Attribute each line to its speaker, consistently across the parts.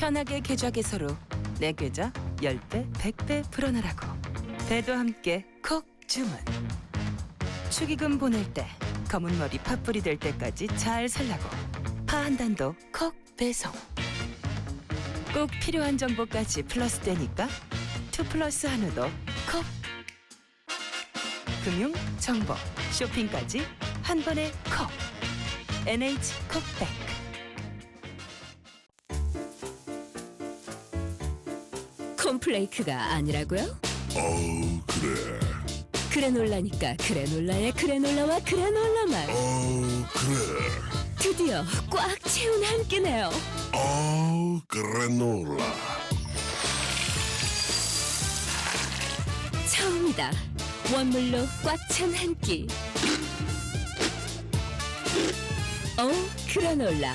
Speaker 1: 편하게 계좌 개설로 내 계좌 10배, 100배 불어나라고. 배도 함께 콕 주문. 축의금 보낼 때 검은 머리 팥불이 될 때까지 잘 살라고. 파 한 단도 콕 배송. 꼭 필요한 정보까지 플러스 되니까 2플러스 한우도 콕. 금융, 정보, 쇼핑까지 한 번에 콕. NH콕백.
Speaker 2: 콤플레이크가 아니라고요?
Speaker 3: 그래.
Speaker 2: 그래놀라니까 그래놀라의 그래놀라와 그래놀라만
Speaker 3: 그래.
Speaker 2: 드디어 꽉 채운 한 끼네요.
Speaker 3: 그래놀라.
Speaker 2: 처음이다. 원물로 꽉 찬 한 끼. 그래놀라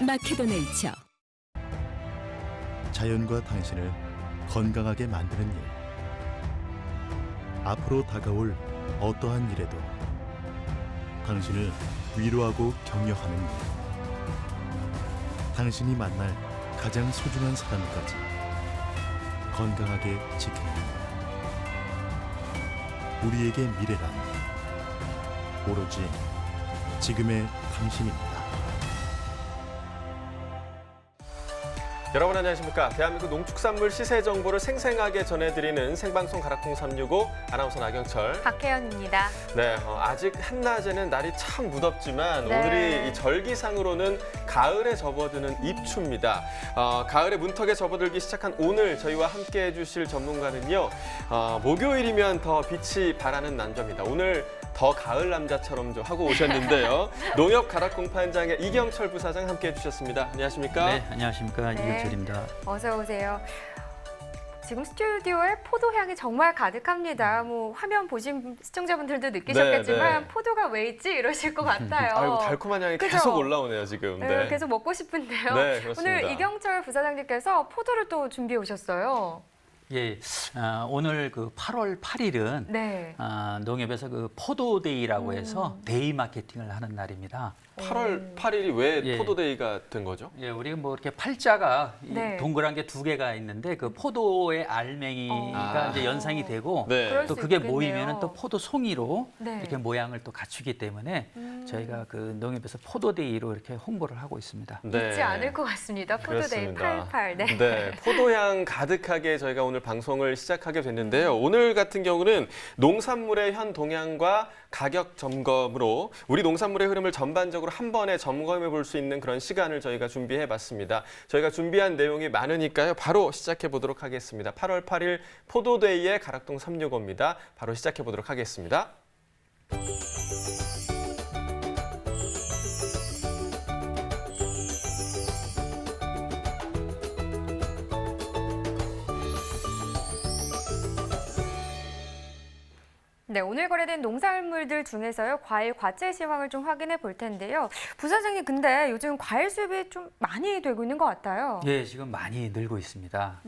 Speaker 2: 마케도네이처.
Speaker 4: 자연과 당신을 건강하게 만드는 일. 앞으로 다가올 어떠한 일에도 당신을 위로하고 격려하는 일. 당신이 만날 가장 소중한 사람까지 건강하게 지키는 일. 우리에게 미래란 오로지 지금의 당신입니다.
Speaker 5: 여러분 안녕하십니까? 대한민국 농축산물 시세 정보를 생생하게 전해드리는 생방송 가락통 365 아나운서 나경철,
Speaker 6: 박혜연입니다.
Speaker 5: 네, 아직 한낮에는 날이 참 무덥지만
Speaker 6: 네.
Speaker 5: 오늘이 이 절기상으로는 가을에 접어드는 입추입니다. 가을에 문턱에 접어들기 시작한 오늘 저희와 함께해 주실 전문가는요. 목요일이면 더 빛이 바라는 남자입니다. 오늘 더 가을 남자처럼 좀 하고 오셨는데요. 농협 가락공판장의 이경철 부사장 함께해 주셨습니다. 안녕하십니까?
Speaker 7: 네, 안녕하십니까.
Speaker 6: 네.
Speaker 7: 이경철입니다.
Speaker 6: 어서 오세요. 지금 스튜디오에 포도 향이 정말 가득합니다. 뭐 화면 보신 시청자분들도 느끼셨겠지만
Speaker 5: 네.
Speaker 6: 포도가 왜 있지 이러실 것 같아요.
Speaker 5: 아이고 달콤한 향이
Speaker 6: 그죠?
Speaker 5: 계속 올라오네요 지금.
Speaker 6: 네, 계속 먹고 싶은데요.
Speaker 5: 네, 그렇습니다.
Speaker 6: 오늘 이경철 부사장님께서 포도를 또 준비해 오셨어요.
Speaker 7: 예, 오늘 그 8월 8일은
Speaker 6: 네.
Speaker 7: 농협에서 그 포도데이라고 해서 데이 마케팅을 하는 날입니다.
Speaker 5: 8월 8일이 왜
Speaker 7: 예.
Speaker 5: 포도데이가 된 거죠?
Speaker 7: 예, 우리가 뭐 이렇게 팔자가
Speaker 6: 네.
Speaker 7: 동그란 게 두 개가 있는데 그 포도의 알맹이가 이제 연상이 되고
Speaker 5: 네.
Speaker 6: 그럴
Speaker 7: 또
Speaker 6: 수
Speaker 7: 그게
Speaker 6: 있겠네요.
Speaker 7: 모이면은 또 포도 송이로
Speaker 6: 네.
Speaker 7: 이렇게 모양을 또 갖추기 때문에 저희가 그 농협에서 포도데이로 이렇게 홍보를 하고 있습니다.
Speaker 5: 네.
Speaker 6: 잊지 않을 것 같습니다. 포도데이
Speaker 5: 그렇습니다.
Speaker 6: 88. 네.
Speaker 5: 네, 포도향 가득하게 저희가 오늘 방송을 시작하게 됐는데요. 오늘 같은 경우는 농산물의 현 동향과 가격 점검으로 우리 농산물의 흐름을 전반적으로 한 번에 점검해 볼 수 있는 그런 시간을 저희가 준비해 봤습니다. 저희가 준비한 내용이 많으니까요. 바로 시작해 보도록 하겠습니다. 8월 8일 포도데이의 가락동 365입니다. 바로 시작해 보도록 하겠습니다.
Speaker 6: 네, 오늘 거래된 농산물들 중에서요, 과일, 과채 시황을 좀 확인해 볼 텐데요. 부사장님, 근데 요즘 과일 수입이 좀 많이 되고 있는 것 같아요.
Speaker 7: 예, 지금 많이 늘고 있습니다.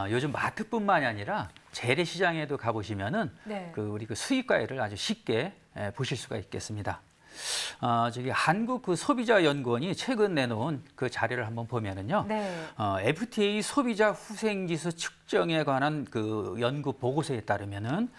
Speaker 7: 요즘 마트뿐만이 아니라 재래시장에도 가보시면은
Speaker 6: 네.
Speaker 7: 우리 수입 과일을 아주 쉽게 보실 수가 있겠습니다. 저기 한국 그 소비자 연구원이 최근 내놓은 그 자료를 한번 보면은요.
Speaker 6: 네.
Speaker 7: FTA 소비자 후생지수 측정에 관한 그 연구 보고서에 따르면은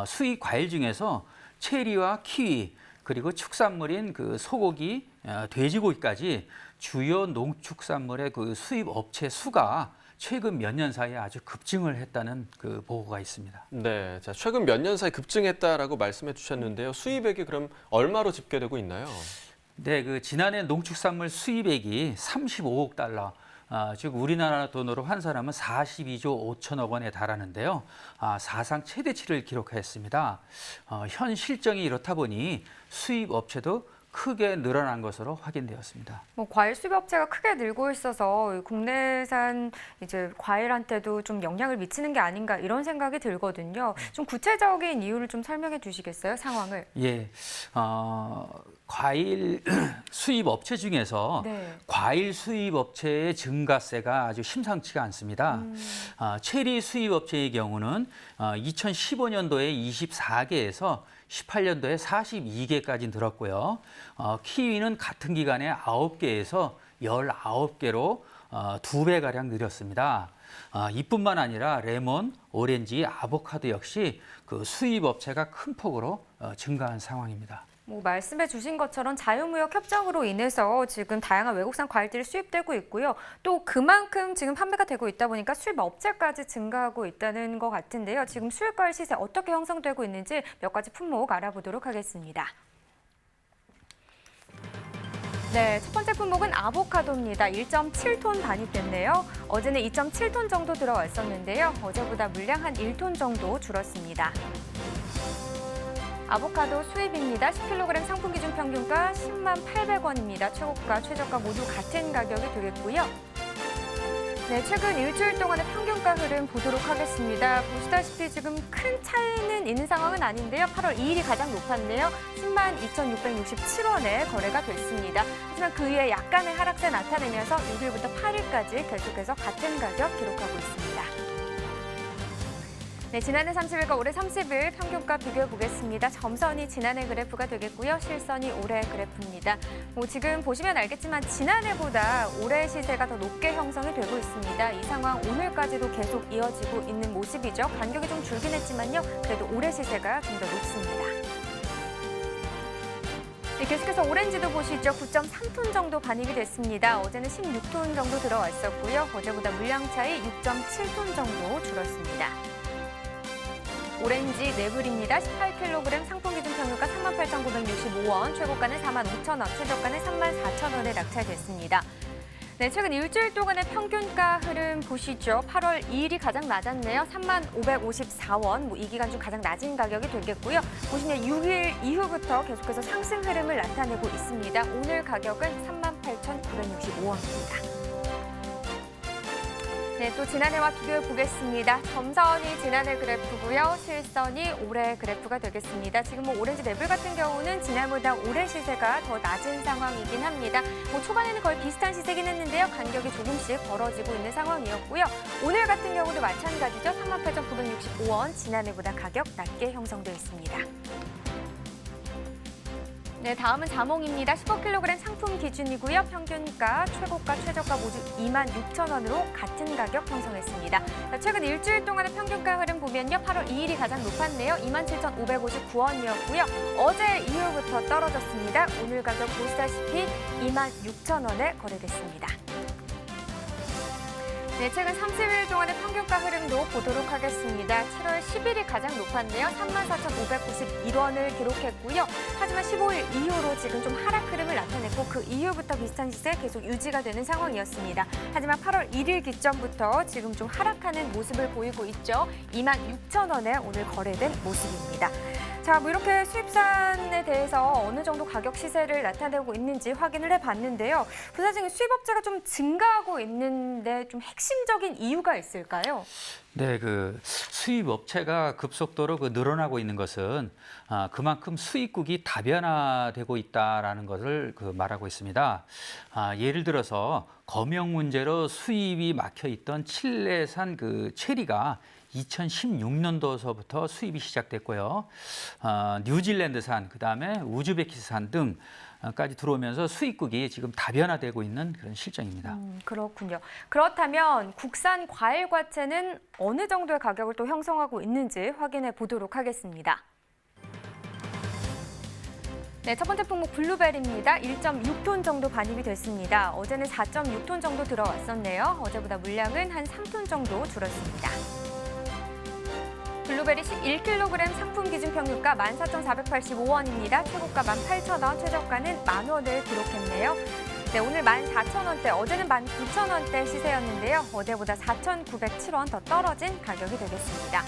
Speaker 7: 수입 과일 중에서 체리와 키위 그리고 축산물인 그 소고기, 돼지고기까지 주요 농축산물의 그 수입 업체 수가 최근 몇 년 사이에 아주 급증을 했다는 그 보고가 있습니다.
Speaker 5: 네, 자 최근 몇 년 사이 급증했다라고 말씀해 주셨는데요. 수입액이 그럼 얼마로 집계되고 있나요?
Speaker 7: 네, 그 지난해 농축산물 수입액이 35억 달러, 즉 우리나라 돈으로 환산하면 42조 5천억 원에 달하는데요. 사상 최대치를 기록했습니다. 현 실정이 이렇다 보니 수입 업체도 크게 늘어난 것으로 확인되었습니다.
Speaker 6: 뭐 과일 수입 업체가 크게 늘고 있어서 국내산 이제 과일한테도 좀 영향을 미치는 게 아닌가 이런 생각이 들거든요. 좀 구체적인 이유를 좀 설명해 주시겠어요, 상황을?
Speaker 7: 예, 과일 수입 업체 중에서
Speaker 6: 네.
Speaker 7: 과일 수입 업체의 증가세가 아주 심상치가 않습니다. 체리 수입 업체의 경우는 2015년도에 24개에서 18년도에 42개까지 늘었고요. 키위는 같은 기간에 9개에서 19개로 2배가량 늘었습니다. 이뿐만 아니라 레몬, 오렌지, 아보카도 역시 그 수입 업체가 큰 폭으로 증가한 상황입니다.
Speaker 6: 뭐 말씀해 주신 것처럼 자유무역 협정으로 인해서 지금 다양한 외국산 과일들이 수입되고 있고요. 또 그만큼 지금 판매가 되고 있다 보니까 수입 업체까지 증가하고 있다는 것 같은데요. 지금 수입 과일 시세 어떻게 형성되고 있는지 몇 가지 품목 알아보도록 하겠습니다. 네, 첫 번째 품목은 아보카도입니다. 1.7톤 반입됐네요. 어제는 2.7톤 정도 들어왔었는데요. 어제보다 물량 한 1톤 정도 줄었습니다. 아보카도 수입입니다. 10kg 상품 기준 평균가 10만 800원입니다. 최고가, 최저가 모두 같은 가격이 되겠고요. 네, 최근 일주일 동안의 평균가 흐름 보도록 하겠습니다. 보시다시피 지금 큰 차이는 있는 상황은 아닌데요. 8월 2일이 가장 높았네요. 10만 2,667원에 거래가 됐습니다. 하지만 그 위에 약간의 하락세 나타내면서 6일부터 8일까지 계속해서 같은 가격 기록하고 있습니다. 네, 지난해 30일과 올해 30일 평균가 비교해 보겠습니다. 점선이 지난해 그래프가 되겠고요. 실선이 올해 그래프입니다. 지금 보시면 알겠지만 지난해보다 올해 시세가 더 높게 형성이 되고 있습니다. 이 상황 오늘까지도 계속 이어지고 있는 모습이죠. 간격이 좀 줄긴 했지만요. 그래도 올해 시세가 좀 더 높습니다. 네, 계속해서 오렌지도 보시죠. 9.3톤 정도 반입이 됐습니다. 어제는 16톤 정도 들어왔었고요. 어제보다 물량 차이 6.7톤 정도 줄었습니다. 오렌지 네블입니다. 18kg 상품 기준 평균가 38,965원, 최고가는 45,000원, 최저가는 34,000원에 낙찰됐습니다. 네, 최근 일주일 동안의 평균가 흐름 보시죠. 8월 2일이 가장 낮았네요. 35,554원, 이 기간 중 가장 낮은 가격이 되겠고요. 보시면 6일 이후부터 계속해서 상승 흐름을 나타내고 있습니다. 오늘 가격은 38,965원입니다. 네, 또 지난해와 비교해 보겠습니다. 점선이 지난해 그래프고요. 실선이 올해 그래프가 되겠습니다. 지금 오렌지 네블 같은 경우는 지난해보다 올해 시세가 더 낮은 상황이긴 합니다. 초반에는 거의 비슷한 시세긴 했는데요. 간격이 조금씩 벌어지고 있는 상황이었고요. 오늘 같은 경우도 마찬가지죠. 38,965원, 지난해보다 가격 낮게 형성되어 있습니다. 네, 다음은 자몽입니다. 15kg 상품 기준이고요. 평균가, 최고가, 최저가 모두 26,000원으로 같은 가격 형성했습니다. 최근 일주일 동안의 평균가 흐름 보면요. 8월 2일이 가장 높았네요. 27,559원이었고요. 어제 이후부터 떨어졌습니다. 오늘 가격 보시다시피 26,000원에 거래됐습니다. 네, 최근 30일 동안의 평균가 흐름도 보도록 하겠습니다. 7월 10일이 가장 높았네요. 34,591원을 기록했고요. 하지만 15일 이후로 지금 좀 하락 흐름을 나타냈고 그 이후부터 비슷한 시세 계속 유지가 되는 상황이었습니다. 하지만 8월 1일 기점부터 지금 좀 하락하는 모습을 보이고 있죠. 26,000원에 오늘 거래된 모습입니다. 자, 이렇게 수입산에 대해서 어느 정도 가격 시세를 나타내고 있는지 확인을 해봤는데요. 부사장님, 수입업체가 좀 증가하고 있는데 좀 핵심적인 이유가 있을까요?
Speaker 7: 네, 그 수입 업체가 급속도로 늘어나고 있는 것은 그만큼 수입국이 다변화되고 있다라는 것을 말하고 있습니다. 예를 들어서 검역 문제로 수입이 막혀 있던 칠레산 체리가 2016년도서부터 수입이 시작됐고요. 뉴질랜드산, 그다음에 우즈베키스탄 등까지 들어오면서 수입국이 지금 다변화되고 있는 그런 실정입니다.
Speaker 6: 그렇군요. 그렇다면 국산 과일 과채는 어느 정도의 가격을 또 형성하고 있는지 확인해 보도록 하겠습니다. 네, 첫 번째 품목 블루베리입니다. 1.6톤 정도 반입이 됐습니다. 어제는 4.6톤 정도 들어왔었네요. 어제보다 물량은 한 3톤 정도 줄었습니다. 블루베리 11kg 상품 기준 평균가 14,485원입니다. 최고가 18,000원, 최저가는 만원을 기록했네요. 네, 오늘 14,000원대, 어제는 19,000원대 시세였는데요. 어제보다 4,907원 더 떨어진 가격이 되겠습니다.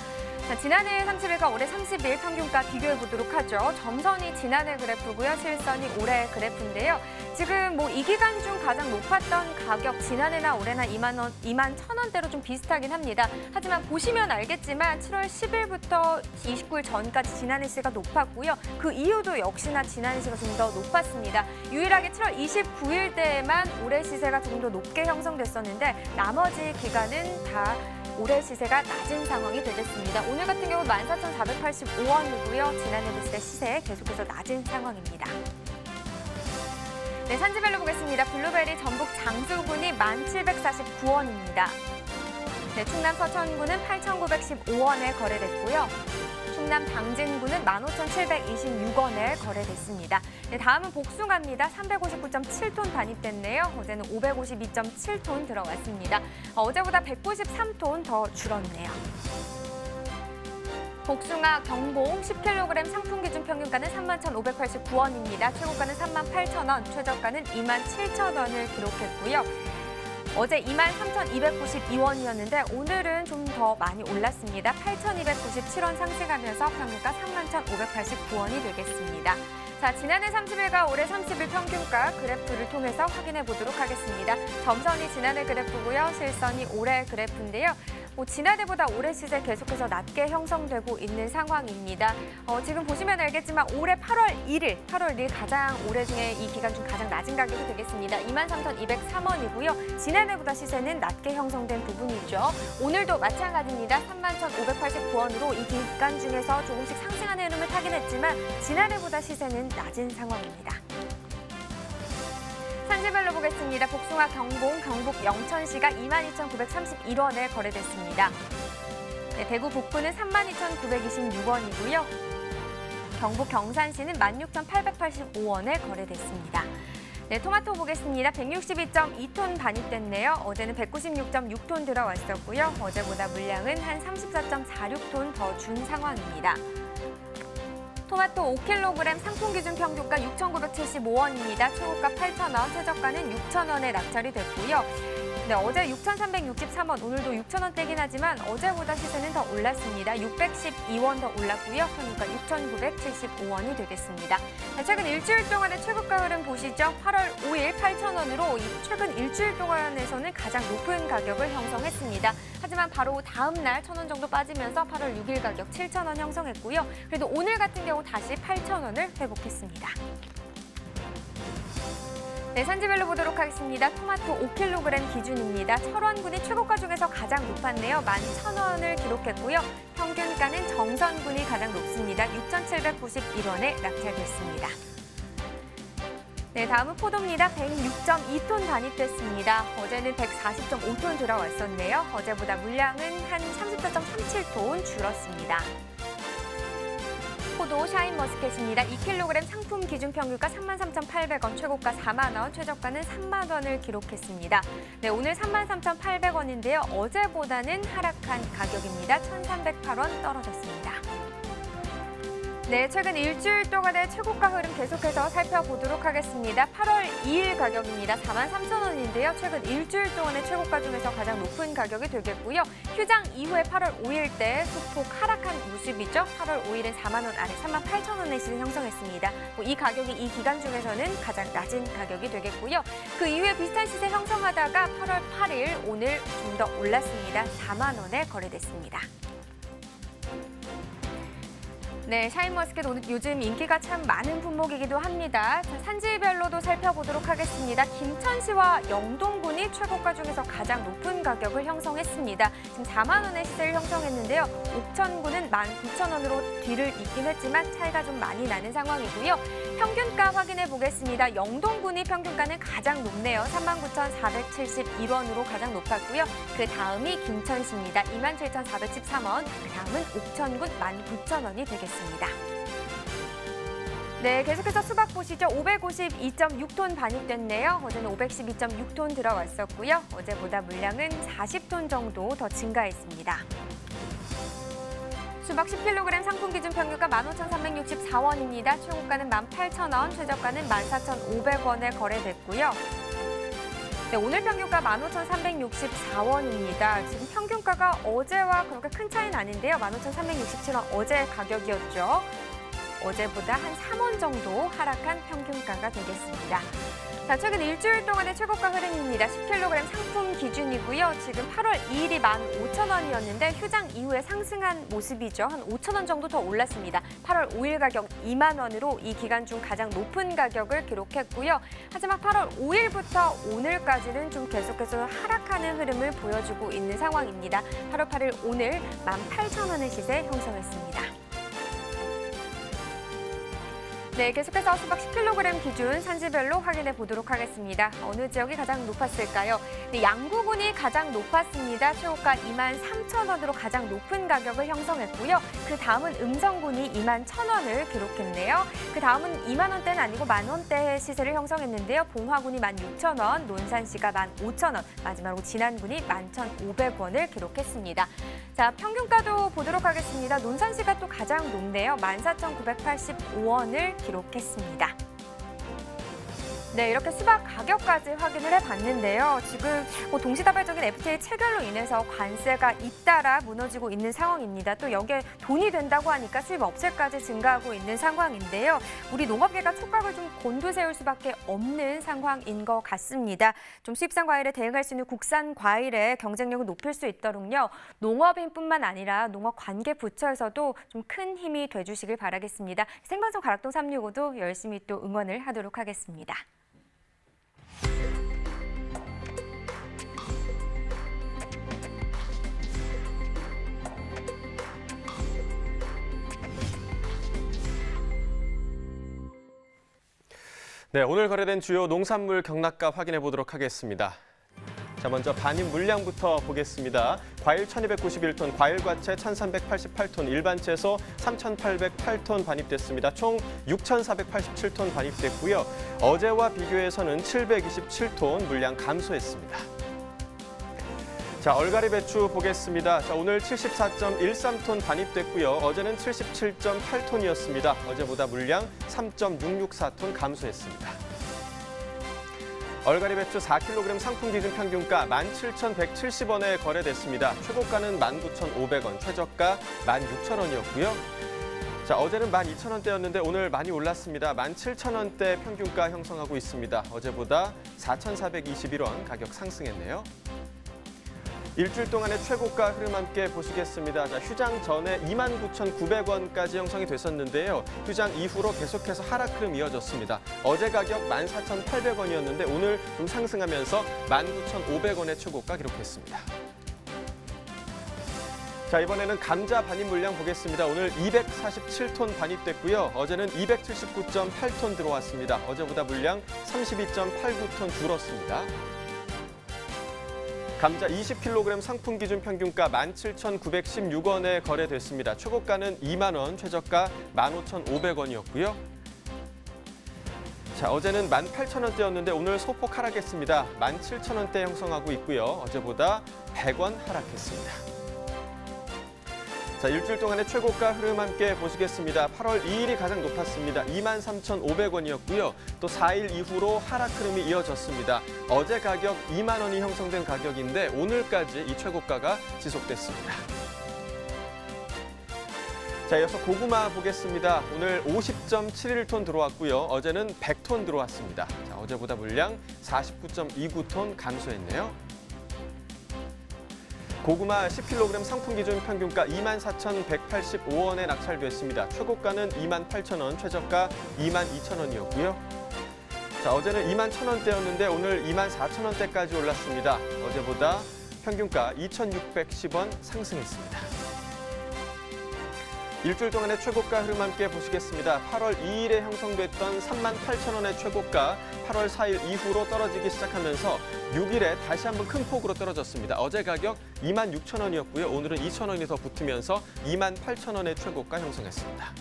Speaker 6: 자, 지난해 30일과 올해 30일 평균가 비교해 보도록 하죠. 점선이 지난해 그래프고요. 실선이 올해 그래프인데요. 지금 이 기간 중 가장 높았던 가격, 지난해나 올해나 21,000원대로 좀 비슷하긴 합니다. 하지만 보시면 알겠지만 7월 10일부터 29일 전까지 지난해 시세가 높았고요. 그 이후도 역시나 지난해 시세가 좀 더 높았습니다. 유일하게 7월 29일대에만 올해 시세가 조금 더 높게 형성됐었는데 나머지 기간은 다 올해 시세가 낮은 상황이 되겠습니다. 오늘 같은 경우 14,485원이고요. 지난해 시세 계속해서 낮은 상황입니다. 네, 산지별로 보겠습니다. 블루베리 전북 장수군이 1,749원입니다. 네, 충남 서천군은 8,915원에 거래됐고요. 충남 당진군은 15,726원에 거래됐습니다. 네, 다음은 복숭아입니다. 359.7톤 반입됐네요. 어제는 552.7톤 들어왔습니다. 어제보다 193톤 더 줄었네요. 복숭아 경봉 10kg 상품 기준 평균가는 31,589원입니다. 최고가는 38,000원, 최저가는 27,000원을 기록했고요. 어제 23,292원이었는데 오늘은 좀 더 많이 올랐습니다. 8,297원 상승하면서 평균가 31,589원이 되겠습니다. 자, 지난해 30일과 올해 30일 평균가 그래프를 통해서 확인해 보도록 하겠습니다. 점선이 지난해 그래프고요. 실선이 올해 그래프인데요. 지난해보다 올해 시세 계속해서 낮게 형성되고 있는 상황입니다. 지금 보시면 알겠지만 올해 8월 1일 가장 올해 중에 이 기간 중 가장 낮은 가격이 되겠습니다. 23,203원이고요. 지난해보다 시세는 낮게 형성된 부분이죠. 오늘도 마찬가지입니다. 31,589원으로 이 기간 중에서 조금씩 상승하는 흐름을 타긴 했지만 지난해보다 시세는 낮은 상황입니다. 산지별로 보겠습니다. 복숭아 경봉, 경북 영천시가 22,931원에 거래됐습니다. 네, 대구 북부는 32,926원이고요. 경북 경산시는 16,885원에 거래됐습니다. 네, 토마토 보겠습니다. 162.2톤 반입됐네요. 어제는 196.6톤 들어왔었고요. 어제보다 물량은 한 34.46톤 더 준 상황입니다. 토마토 5kg 상품 기준 평균가 6,975원입니다. 최고가 8,000원, 최저가는 6,000원에 낙찰이 됐고요. 네, 어제 6,363원, 오늘도 6,000원대긴 하지만 어제보다 시세는 더 올랐습니다. 612원 더 올랐고요. 평균가 6,975원이 되겠습니다. 네, 최근 일주일 동안의 최고가 흐름 보시죠. 8월 5일 8,000원으로 최근 일주일 동안에서는 가장 높은 가격을 형성했습니다. 하지만 바로 다음 날 1,000원 정도 빠지면서 8월 6일 가격 7,000원 형성했고요. 그래도 오늘 같은 경우 다시 8,000원을 회복했습니다. 네, 산지별로 보도록 하겠습니다. 토마토 5kg 기준입니다. 철원군이 최고가 중에서 가장 높았네요. 11,000원을 기록했고요. 평균가는 정선군이 가장 높습니다. 6,791원에 낙찰됐습니다. 네, 다음은 포도입니다. 106.2톤 반입됐습니다. 어제는 140.5톤 들어왔었네요. 어제보다 물량은 한 34.37톤 줄었습니다. 포도 샤인머스켓입니다. 2kg 상품 기준 평균가 33,800원, 최고가 4만 원, 최저가는 3만 원을 기록했습니다. 네, 오늘 33,800원인데요. 어제보다는 하락한 가격입니다. 1,308원 떨어졌습니다. 네, 최근 일주일 동안의 최고가 흐름 계속해서 살펴보도록 하겠습니다. 8월 2일 가격입니다. 43,000원인데요. 최근 일주일 동안의 최고가 중에서 가장 높은 가격이 되겠고요. 휴장 이후에 8월 5일 때 소폭 하락한 모습이죠. 8월 5일은 4만 원 아래 38,000원의 시세 형성했습니다. 이 가격이 이 기간 중에서는 가장 낮은 가격이 되겠고요. 그 이후에 비슷한 시세 형성하다가 8월 8일 오늘 좀 더 올랐습니다. 4만 원에 거래됐습니다. 네, 샤인머스켓 오늘 요즘 인기가 참 많은 품목이기도 합니다. 자, 산지별로도 살펴보도록 하겠습니다. 김천시와 영동군이 최고가 중에서 가장 높은 가격을 형성했습니다. 지금 4만 원의 시세를 형성했는데요. 옥천군은 19,000원으로 뒤를 잇긴 했지만 차이가 좀 많이 나는 상황이고요. 평균가 확인해 보겠습니다. 영동군이 평균가는 가장 높네요. 39,471원으로 가장 높았고요. 그 다음이 김천시입니다. 27,413원, 그 다음은 옥천군 19,000원이 되겠습니다. 네, 계속해서 수박 보시죠. 552.6톤 반입됐네요. 어제는 512.6톤 들어왔었고요. 어제보다 물량은 40톤 정도 더 증가했습니다. 수박 10kg 상품 기준 평균가 15,364원입니다. 최고가는 18,000원, 최저가는 14,500원에 거래됐고요. 네, 오늘 평균가 15,364원입니다. 지금 평균가가 어제와 그렇게 큰 차이는 아닌데요. 15,367원 어제 가격이었죠. 어제보다 한 3원 정도 하락한 평균가가 되겠습니다. 자, 최근 일주일 동안의 최고가 흐름입니다. 10kg 상품 기준이고요. 지금 8월 2일이 15,000원이었는데 휴장 이후에 상승한 모습이죠. 한 5,000원 정도 더 올랐습니다. 8월 5일 가격 2만 원으로 이 기간 중 가장 높은 가격을 기록했고요. 하지만 8월 5일부터 오늘까지는 좀 계속해서 하락하는 흐름을 보여주고 있는 상황입니다. 8월 8일 오늘 18,000원의 시세 형성했습니다. 네, 계속해서 수박 10kg 기준 산지별로 확인해 보도록 하겠습니다. 어느 지역이 가장 높았을까요? 네, 양구군이 가장 높았습니다. 최고가 23,000원으로 가장 높은 가격을 형성했고요. 그 다음은 음성군이 21,000원을 기록했네요. 그 다음은 2만 원대는 아니고 만 원대 시세를 형성했는데요. 봉화군이 16,000원, 논산시가 15,000원, 마지막으로 진안군이 11,500원을 기록했습니다. 자, 평균가도 보도록 하겠습니다. 논산시가 또 가장 높네요. 14,985원을 기록했습니다. 네, 이렇게 수박 가격까지 확인을 해봤는데요. 지금 동시다발적인 FTA 체결로 인해서 관세가 잇따라 무너지고 있는 상황입니다. 또 여기에 돈이 된다고 하니까 수입 업체까지 증가하고 있는 상황인데요. 우리 농업계가 촉각을 좀 곤두세울 수밖에 없는 상황인 것 같습니다. 좀 수입산 과일에 대응할 수 있는 국산 과일의 경쟁력을 높일 수 있도록요. 농업인뿐만 아니라 농업 관계 부처에서도 좀 큰 힘이 돼주시길 바라겠습니다. 생방송 가락동 365도 열심히 또 응원을 하도록 하겠습니다.
Speaker 5: 네, 오늘 거래된 주요 농산물 경락값 확인해 보도록 하겠습니다. 자, 먼저 반입 물량부터 보겠습니다. 과일 1291톤, 과일과채 1388톤, 일반채소 3808톤 반입됐습니다. 총 6487톤 반입됐고요. 어제와 비교해서는 727톤 물량 감소했습니다. 자, 얼갈이 배추 보겠습니다. 자, 오늘 74.13톤 반입됐고요. 어제는 77.8톤이었습니다. 어제보다 물량 3.664톤 감소했습니다. 얼갈이 배추 4kg 상품 기준 평균가 17,170원에 거래됐습니다. 최고가는 19,500원, 최저가 16,000원이었고요. 자, 어제는 12,000원대였는데 오늘 많이 올랐습니다. 17,000원대 평균가 형성하고 있습니다. 어제보다 4,421원 가격 상승했네요. 일주일 동안의 최고가 흐름 함께 보시겠습니다. 자, 휴장 전에 29,900원까지 형성이 됐었는데요. 휴장 이후로 계속해서 하락 흐름 이어졌습니다. 어제 가격 14,800원이었는데 오늘 좀 상승하면서 19,500원의 최고가 기록했습니다. 자, 이번에는 감자 반입 물량 보겠습니다. 오늘 247톤 반입됐고요. 어제는 279.8톤 들어왔습니다. 어제보다 물량 32.89톤 줄었습니다. 감자 20kg 상품 기준 평균가 17,916원에 거래됐습니다. 최고가는 2만 원, 최저가 15,500원이었고요. 자, 어제는 18,000원대였는데 오늘 소폭 하락했습니다. 17,000원대 형성하고 있고요. 어제보다 100원 하락했습니다. 자, 일주일 동안의 최고가 흐름 함께 보시겠습니다. 8월 2일이 가장 높았습니다. 23,500원이었고요. 또 4일 이후로 하락 흐름이 이어졌습니다. 어제 가격 2만 원이 형성된 가격인데 오늘까지 이 최고가가 지속됐습니다. 자, 이어서 고구마 보겠습니다. 오늘 50.71톤 들어왔고요. 어제는 100톤 들어왔습니다. 자, 어제보다 물량 49.29톤 감소했네요. 고구마 10kg 상품 기준 평균가 24,185원에 낙찰됐습니다. 최고가는 28,000원, 최저가 22,000원이었고요. 자, 어제는 21,000원대였는데 오늘 24,000원대까지 올랐습니다. 어제보다 평균가 2,610원 상승했습니다. 일주일 동안의 최고가 흐름 함께 보시겠습니다. 8월 2일에 형성됐던 38,000원의 최고가 8월 4일 이후로 떨어지기 시작하면서 6일에 다시 한번 큰 폭으로 떨어졌습니다. 어제 가격 26,000원이었고요. 오늘은 2,000원이 더 붙으면서 28,000원의 최고가 형성했습니다.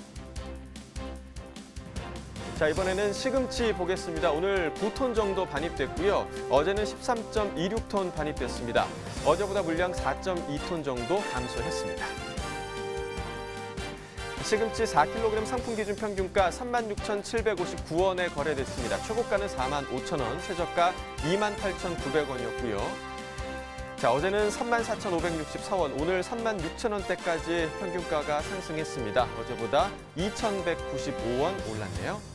Speaker 5: 자, 이번에는 시금치 보겠습니다. 오늘 9톤 정도 반입됐고요. 어제는 13.26톤 반입됐습니다. 어제보다 물량 4.2톤 정도 감소했습니다. 시금치 4kg 상품 기준 평균가 36,759원에 거래됐습니다. 최고가는 45,000원, 최저가 28,900원이었고요. 자, 어제는 34,564원, 오늘 36,000원대까지 평균가가 상승했습니다. 어제보다 2,195원 올랐네요.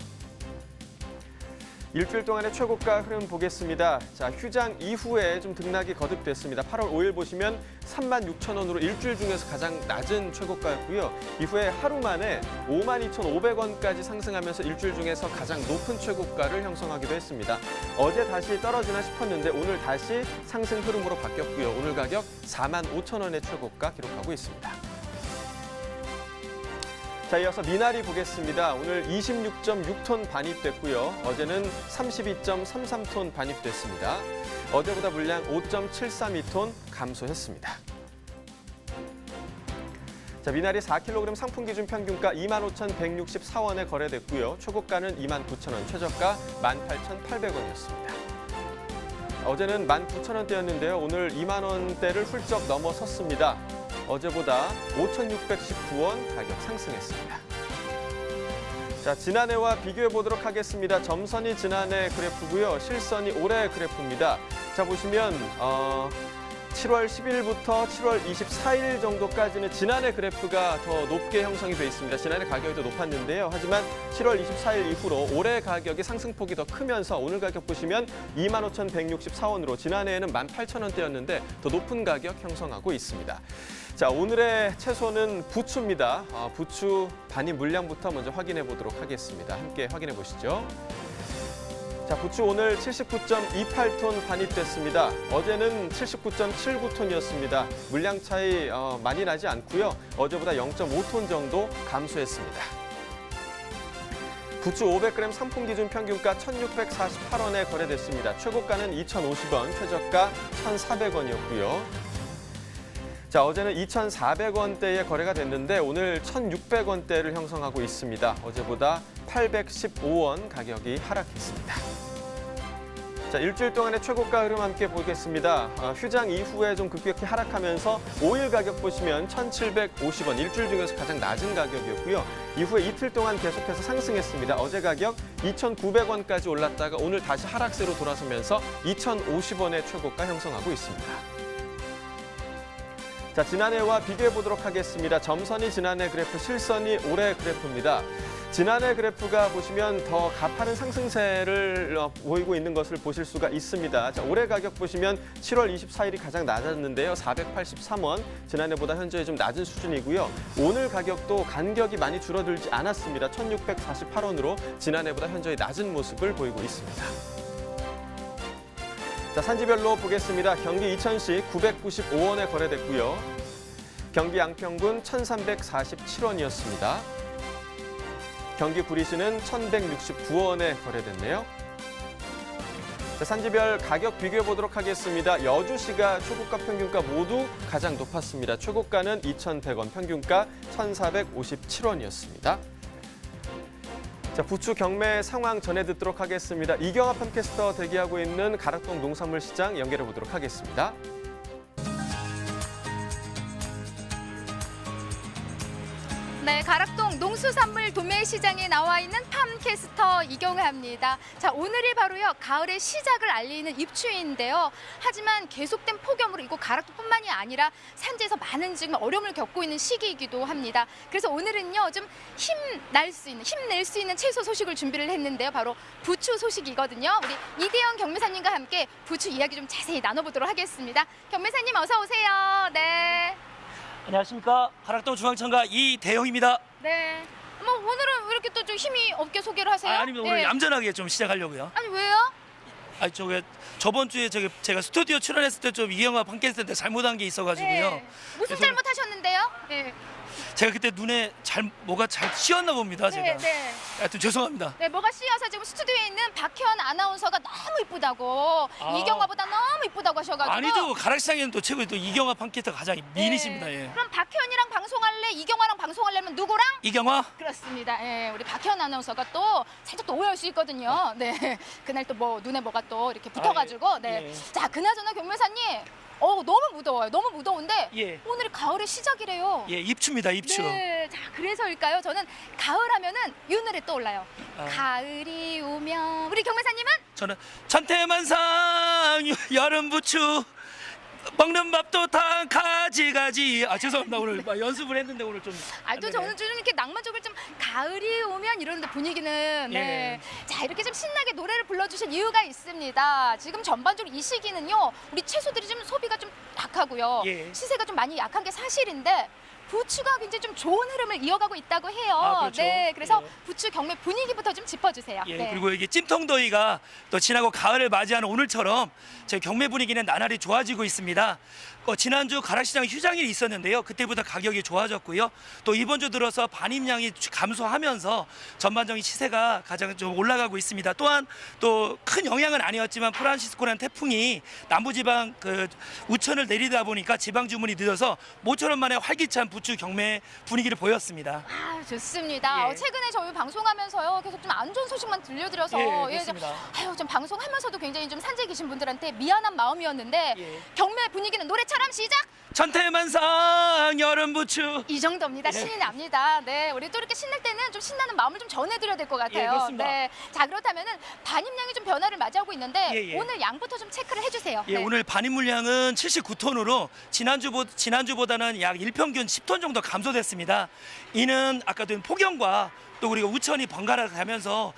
Speaker 5: 일주일 동안의 최고가 흐름 보겠습니다. 자, 휴장 이후에 좀 등락이 거듭됐습니다. 8월 5일 보시면 36,000원으로 일주일 중에서 가장 낮은 최고가였고요. 이후에 하루 만에 52,500원까지 상승하면서 일주일 중에서 가장 높은 최고가를 형성하기도 했습니다. 어제 다시 떨어지나 싶었는데 오늘 다시 상승 흐름으로 바뀌었고요. 오늘 가격 45,000원의 최고가 기록하고 있습니다. 자, 이어서 미나리 보겠습니다. 오늘 26.6톤 반입됐고요. 어제는 32.33톤 반입됐습니다. 어제보다 물량 5.732톤 감소했습니다. 자, 미나리 4kg 상품 기준 평균가 25,164원에 거래됐고요. 최고가는 29,000원, 최저가 18,800원이었습니다. 어제는 19,000원대였는데요. 오늘 2만 원대를 훌쩍 넘어섰습니다. 어제보다 5,619원 가격 상승했습니다. 자, 지난해와 비교해 보도록 하겠습니다. 점선이 지난해 그래프고요. 실선이 올해 그래프입니다. 자, 보시면 7월 10일부터 7월 24일 정도까지는 지난해 그래프가 더 높게 형성이 돼 있습니다. 지난해 가격이 더 높았는데요. 하지만 7월 24일 이후로 올해 가격이 상승폭이 더 크면서 오늘 가격 보시면 25,164원으로 지난해에는 18,000원대였는데 더 높은 가격 형성하고 있습니다. 자, 오늘의 채소는 부추입니다. 부추 반입 물량부터 먼저 확인해 보도록 하겠습니다. 함께 확인해 보시죠. 자, 부추 오늘 79.28톤 반입됐습니다. 어제는 79.79톤이었습니다. 물량 차이 많이 나지 않고요. 어제보다 0.5톤 정도 감소했습니다. 부추 500g 상품 기준 평균가 1,648원에 거래됐습니다. 최고가는 2,050원, 최저가 1,400원이었고요. 자, 어제는 2,400원대에 거래가 됐는데 오늘 1,600원대를 형성하고 있습니다. 어제보다 815원 가격이 하락했습니다. 자, 일주일 동안의 최고가 흐름 함께 보겠습니다. 휴장 이후에 좀 급격히 하락하면서 5일 가격 보시면 1,750원, 일주일 중에서 가장 낮은 가격이었고요. 이후에 이틀 동안 계속해서 상승했습니다. 어제 가격 2,900원까지 올랐다가 오늘 다시 하락세로 돌아서면서 2,050원의 최고가 형성하고 있습니다. 자, 지난해와 비교해 보도록 하겠습니다. 점선이 지난해 그래프, 실선이 올해 그래프입니다. 지난해 그래프가 보시면 더 가파른 상승세를 보이고 있는 것을 보실 수가 있습니다. 자, 올해 가격 보시면 7월 24일이 가장 낮았는데요. 483원, 지난해보다 현재 좀 낮은 수준이고요. 오늘 가격도 간격이 많이 줄어들지 않았습니다. 1,648원으로 지난해보다 현저히 낮은 모습을 보이고 있습니다. 자, 산지별로 보겠습니다. 경기 이천시 995원에 거래됐고요. 경기 양평군 1,347원이었습니다. 경기 구리시는 1,169원에 거래됐네요. 자, 산지별 가격 비교해 보도록 하겠습니다. 여주시가 최고가 평균가 모두 가장 높았습니다. 최고가는 2,100원, 평균가 1,457원이었습니다. 자, 부추 경매 상황 전해 듣도록 하겠습니다. 이경아 팜캐스터 대기하고 있는 가락동 농산물 시장 연결해 보도록 하겠습니다.
Speaker 8: 네, 가락동 농수산물 도매시장에 나와 있는 팜캐스터 이경아입니다. 자, 오늘이 바로요 가을의 시작을 알리는 입추인데요. 하지만 계속된 폭염으로 이곳 가락동뿐만이 아니라 산지에서 많은 지금 어려움을 겪고 있는 시기이기도 합니다. 그래서 오늘은요 좀 힘낼 수 있는 채소 소식을 준비를 했는데요. 바로 부추 소식이거든요. 우리 이대영 경매사님과 함께 부추 이야기 좀 자세히 나눠보도록 하겠습니다. 경매사님 어서 오세요. 네.
Speaker 9: 안녕하십니까. 가락동 중앙청가 이대영입니다.
Speaker 8: 네. 뭐 오늘은 왜 이렇게 또 좀 힘이 없게 소개를 하세요?
Speaker 9: 아닙니다. 오늘 얌전하게 좀 시작하려고요.
Speaker 8: 아니 왜요?
Speaker 9: 저번 주에 제가 스튜디오 출연했을 때 좀 이경아 팟캐스트인데 잘못한 게 있어가지고요.
Speaker 8: 네. 무슨
Speaker 9: 그래서
Speaker 8: 잘못하셨는데요? 네.
Speaker 9: 제가 그때 눈에 뭐가 잘 씌었나 봅니다. 제가.
Speaker 8: 네.
Speaker 9: 하여튼 죄송합니다.
Speaker 8: 네, 뭐가 씌어서 지금 스튜디오에 있는 박현 아나운서가 너무 이쁘다고 이경아보다 너무 이쁘다고 하셔가지고.
Speaker 9: 아니죠. 가락시장에는 또 최고의 또 이경아 팟캐스트가 가장 미인이십니다. 예.
Speaker 8: 그럼 박현이랑 방송할래? 이경아랑 방송하려면 누구랑?
Speaker 9: 이경아?
Speaker 8: 그렇습니다. 예, 우리 박현 아나운서가 또 살짝 또 오해할 수 있거든요. 네, 그날 또 뭐 눈에 뭐가 또 이렇게 붙어가지고. 네.
Speaker 9: 예.
Speaker 8: 자, 그나저나 경매사님. 너무 무더워요. 너무 무더운데
Speaker 9: 예.
Speaker 8: 오늘이 가을의 시작이래요.
Speaker 9: 예, 입추입니다. 입추.
Speaker 8: 네, 자 그래서일까요? 저는 가을 하면은 이 노래 떠올라요. 가을이 오면 우리 경매사님은?
Speaker 9: 저는 천태만상 여름 부추 먹는 밥도 다 가지가지. 죄송합니다. 오늘 연습을 했는데 오늘 좀.
Speaker 8: 또 저는 좀 이렇게 낭만적으로 좀 가을이 오면 이러는데 분위기는. 네. 자, 이렇게 좀 신나게 노래를 불러주신 이유가 있습니다. 지금 전반적으로 이 시기는요, 우리 채소들이 좀 소비가 좀 약하고요.
Speaker 9: 예.
Speaker 8: 시세가 좀 많이 약한 게 사실인데. 부추가 굉장히 좀 좋은 흐름을 이어가고 있다고 해요.
Speaker 9: 그렇죠.
Speaker 8: 네, 그래서
Speaker 9: 예.
Speaker 8: 부추 경매 분위기부터 좀 짚어주세요.
Speaker 9: 예,
Speaker 8: 네.
Speaker 9: 그리고 이게 찜통더위가 또 지나고 가을을 맞이하는 오늘처럼 저희 경매 분위기는 나날이 좋아지고 있습니다. 지난주 가락시장 휴장일이 있었는데요. 그때보다 가격이 좋아졌고요. 또 이번 주 들어서 반입량이 감소하면서 전반적인 시세가 가장 좀 올라가고 있습니다. 또한 또 큰 영향은 아니었지만 프란시스코라는 태풍이 남부지방 우천을 내리다 보니까 지방 주문이 늦어서 모처럼 만에 활기찬 부추 경매 분위기를 보였습니다.
Speaker 8: 아, 좋습니다.
Speaker 9: 예.
Speaker 8: 최근에 저희 방송하면서요 계속 좀 안 좋은 소식만 들려드려서
Speaker 9: 그렇습니다.
Speaker 8: 좀 방송하면서도 굉장히 좀 산지에 계신 분들한테 미안한 마음이었는데 경매 분위기는 노래처럼 시작.
Speaker 9: 천태만상 여름 부추.
Speaker 8: 이 정도입니다. 신이 납니다. 네, 우리 또 이렇게 신날 때는 좀 신나는 마음을 좀 전해드려야 될 것 같아요.
Speaker 9: 그렇습니다.
Speaker 8: 네, 자 그렇다면은 반입량이 좀 변화를 맞이하고 있는데
Speaker 9: 예.
Speaker 8: 오늘 양부터 좀 체크를 해주세요.
Speaker 9: 예,
Speaker 8: 네.
Speaker 9: 오늘 반입 물량은 79톤으로 지난주보다는 약 1평균 10톤 정도 감소됐습니다. 이는 아까 든 폭염과 또 그리고 우천이 번갈아 가면서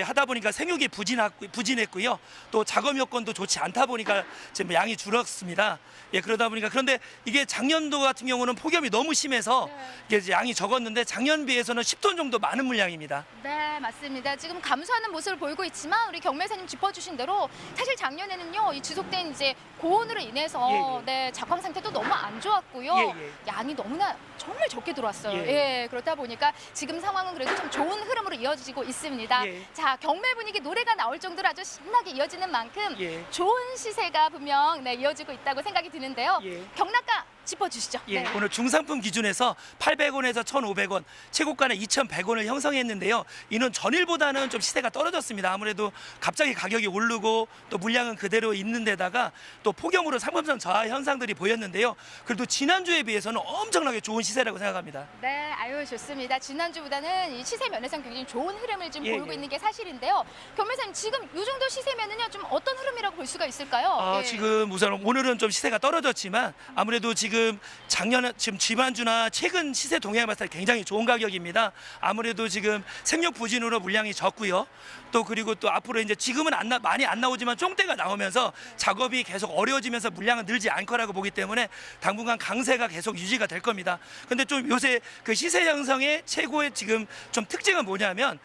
Speaker 9: 하다 보니까 생육이 부진했고요. 또 작업 여건도 좋지 않다 보니까 지금 양이 줄었습니다. 그러다 보니까 그런데 이게 작년도 같은 경우는 폭염이 너무 심해서 이게 이제 양이 적었는데 작년 비해서는 10톤 정도 많은 물량입니다.
Speaker 8: 네, 맞습니다. 지금 감소하는 모습을 보이고 있지만 우리 경매사님 짚어주신 대로 사실 작년에는요 이 지속된 이제 고온으로 인해서 네, 작황 상태도 너무 안 좋았고요. 양이 너무나 정말 적게 들어왔어요. 그렇다 보니까 지금 상황은 그래도 좀 좋은 흐름으로 이어지고 있습니다. 자, 경매 분위기 노래가 나올 정도로 아주 신나게 이어지는 만큼 좋은 시세가 분명 이어지고 있다고 생각이 드는데요. 경락가 짚어주시죠. 네.
Speaker 9: 오늘 중상품 기준에서 800원에서 1,500원, 최고가는 2,100원을 형성했는데요. 이는 전일보다는 좀 시세가 떨어졌습니다. 아무래도 갑자기 가격이 오르고 또 물량은 그대로 있는 데다가 또 폭염으로 상품성 저하 현상들이 보였는데요. 그래도 지난주에 비해서는 엄청나게 좋은 시세라고 생각합니다.
Speaker 8: 네, 아유 좋습니다. 지난주보다는 이 시세 면에서는 굉장히 좋은 흐름을 지금 보이고 있는 게 사실인데요. 경매사님 지금 이 정도 시세면은요 좀 어떤 흐름이라고 볼 수가 있을까요?
Speaker 9: 지금 우선 오늘은 좀 시세가 떨어졌지만 아무래도 지금 지난주나 최근 시세 동향을 봤을 때 굉장히 좋은 가격입니다. 아무래도 지금 생육 부진으로 물량이 적고요. 또 그리고 또 앞으로 이제 지금은 많이 안 나오지만 쫑대가 나오면서 작업이 계속 어려워지면서 물량은 늘지 않을 거라고 보기 때문에 당분간 강세가 계속 유지가 될 겁니다. 근데 좀 요새 그 시세 형성의 최고의 지금 좀 특징은 뭐냐면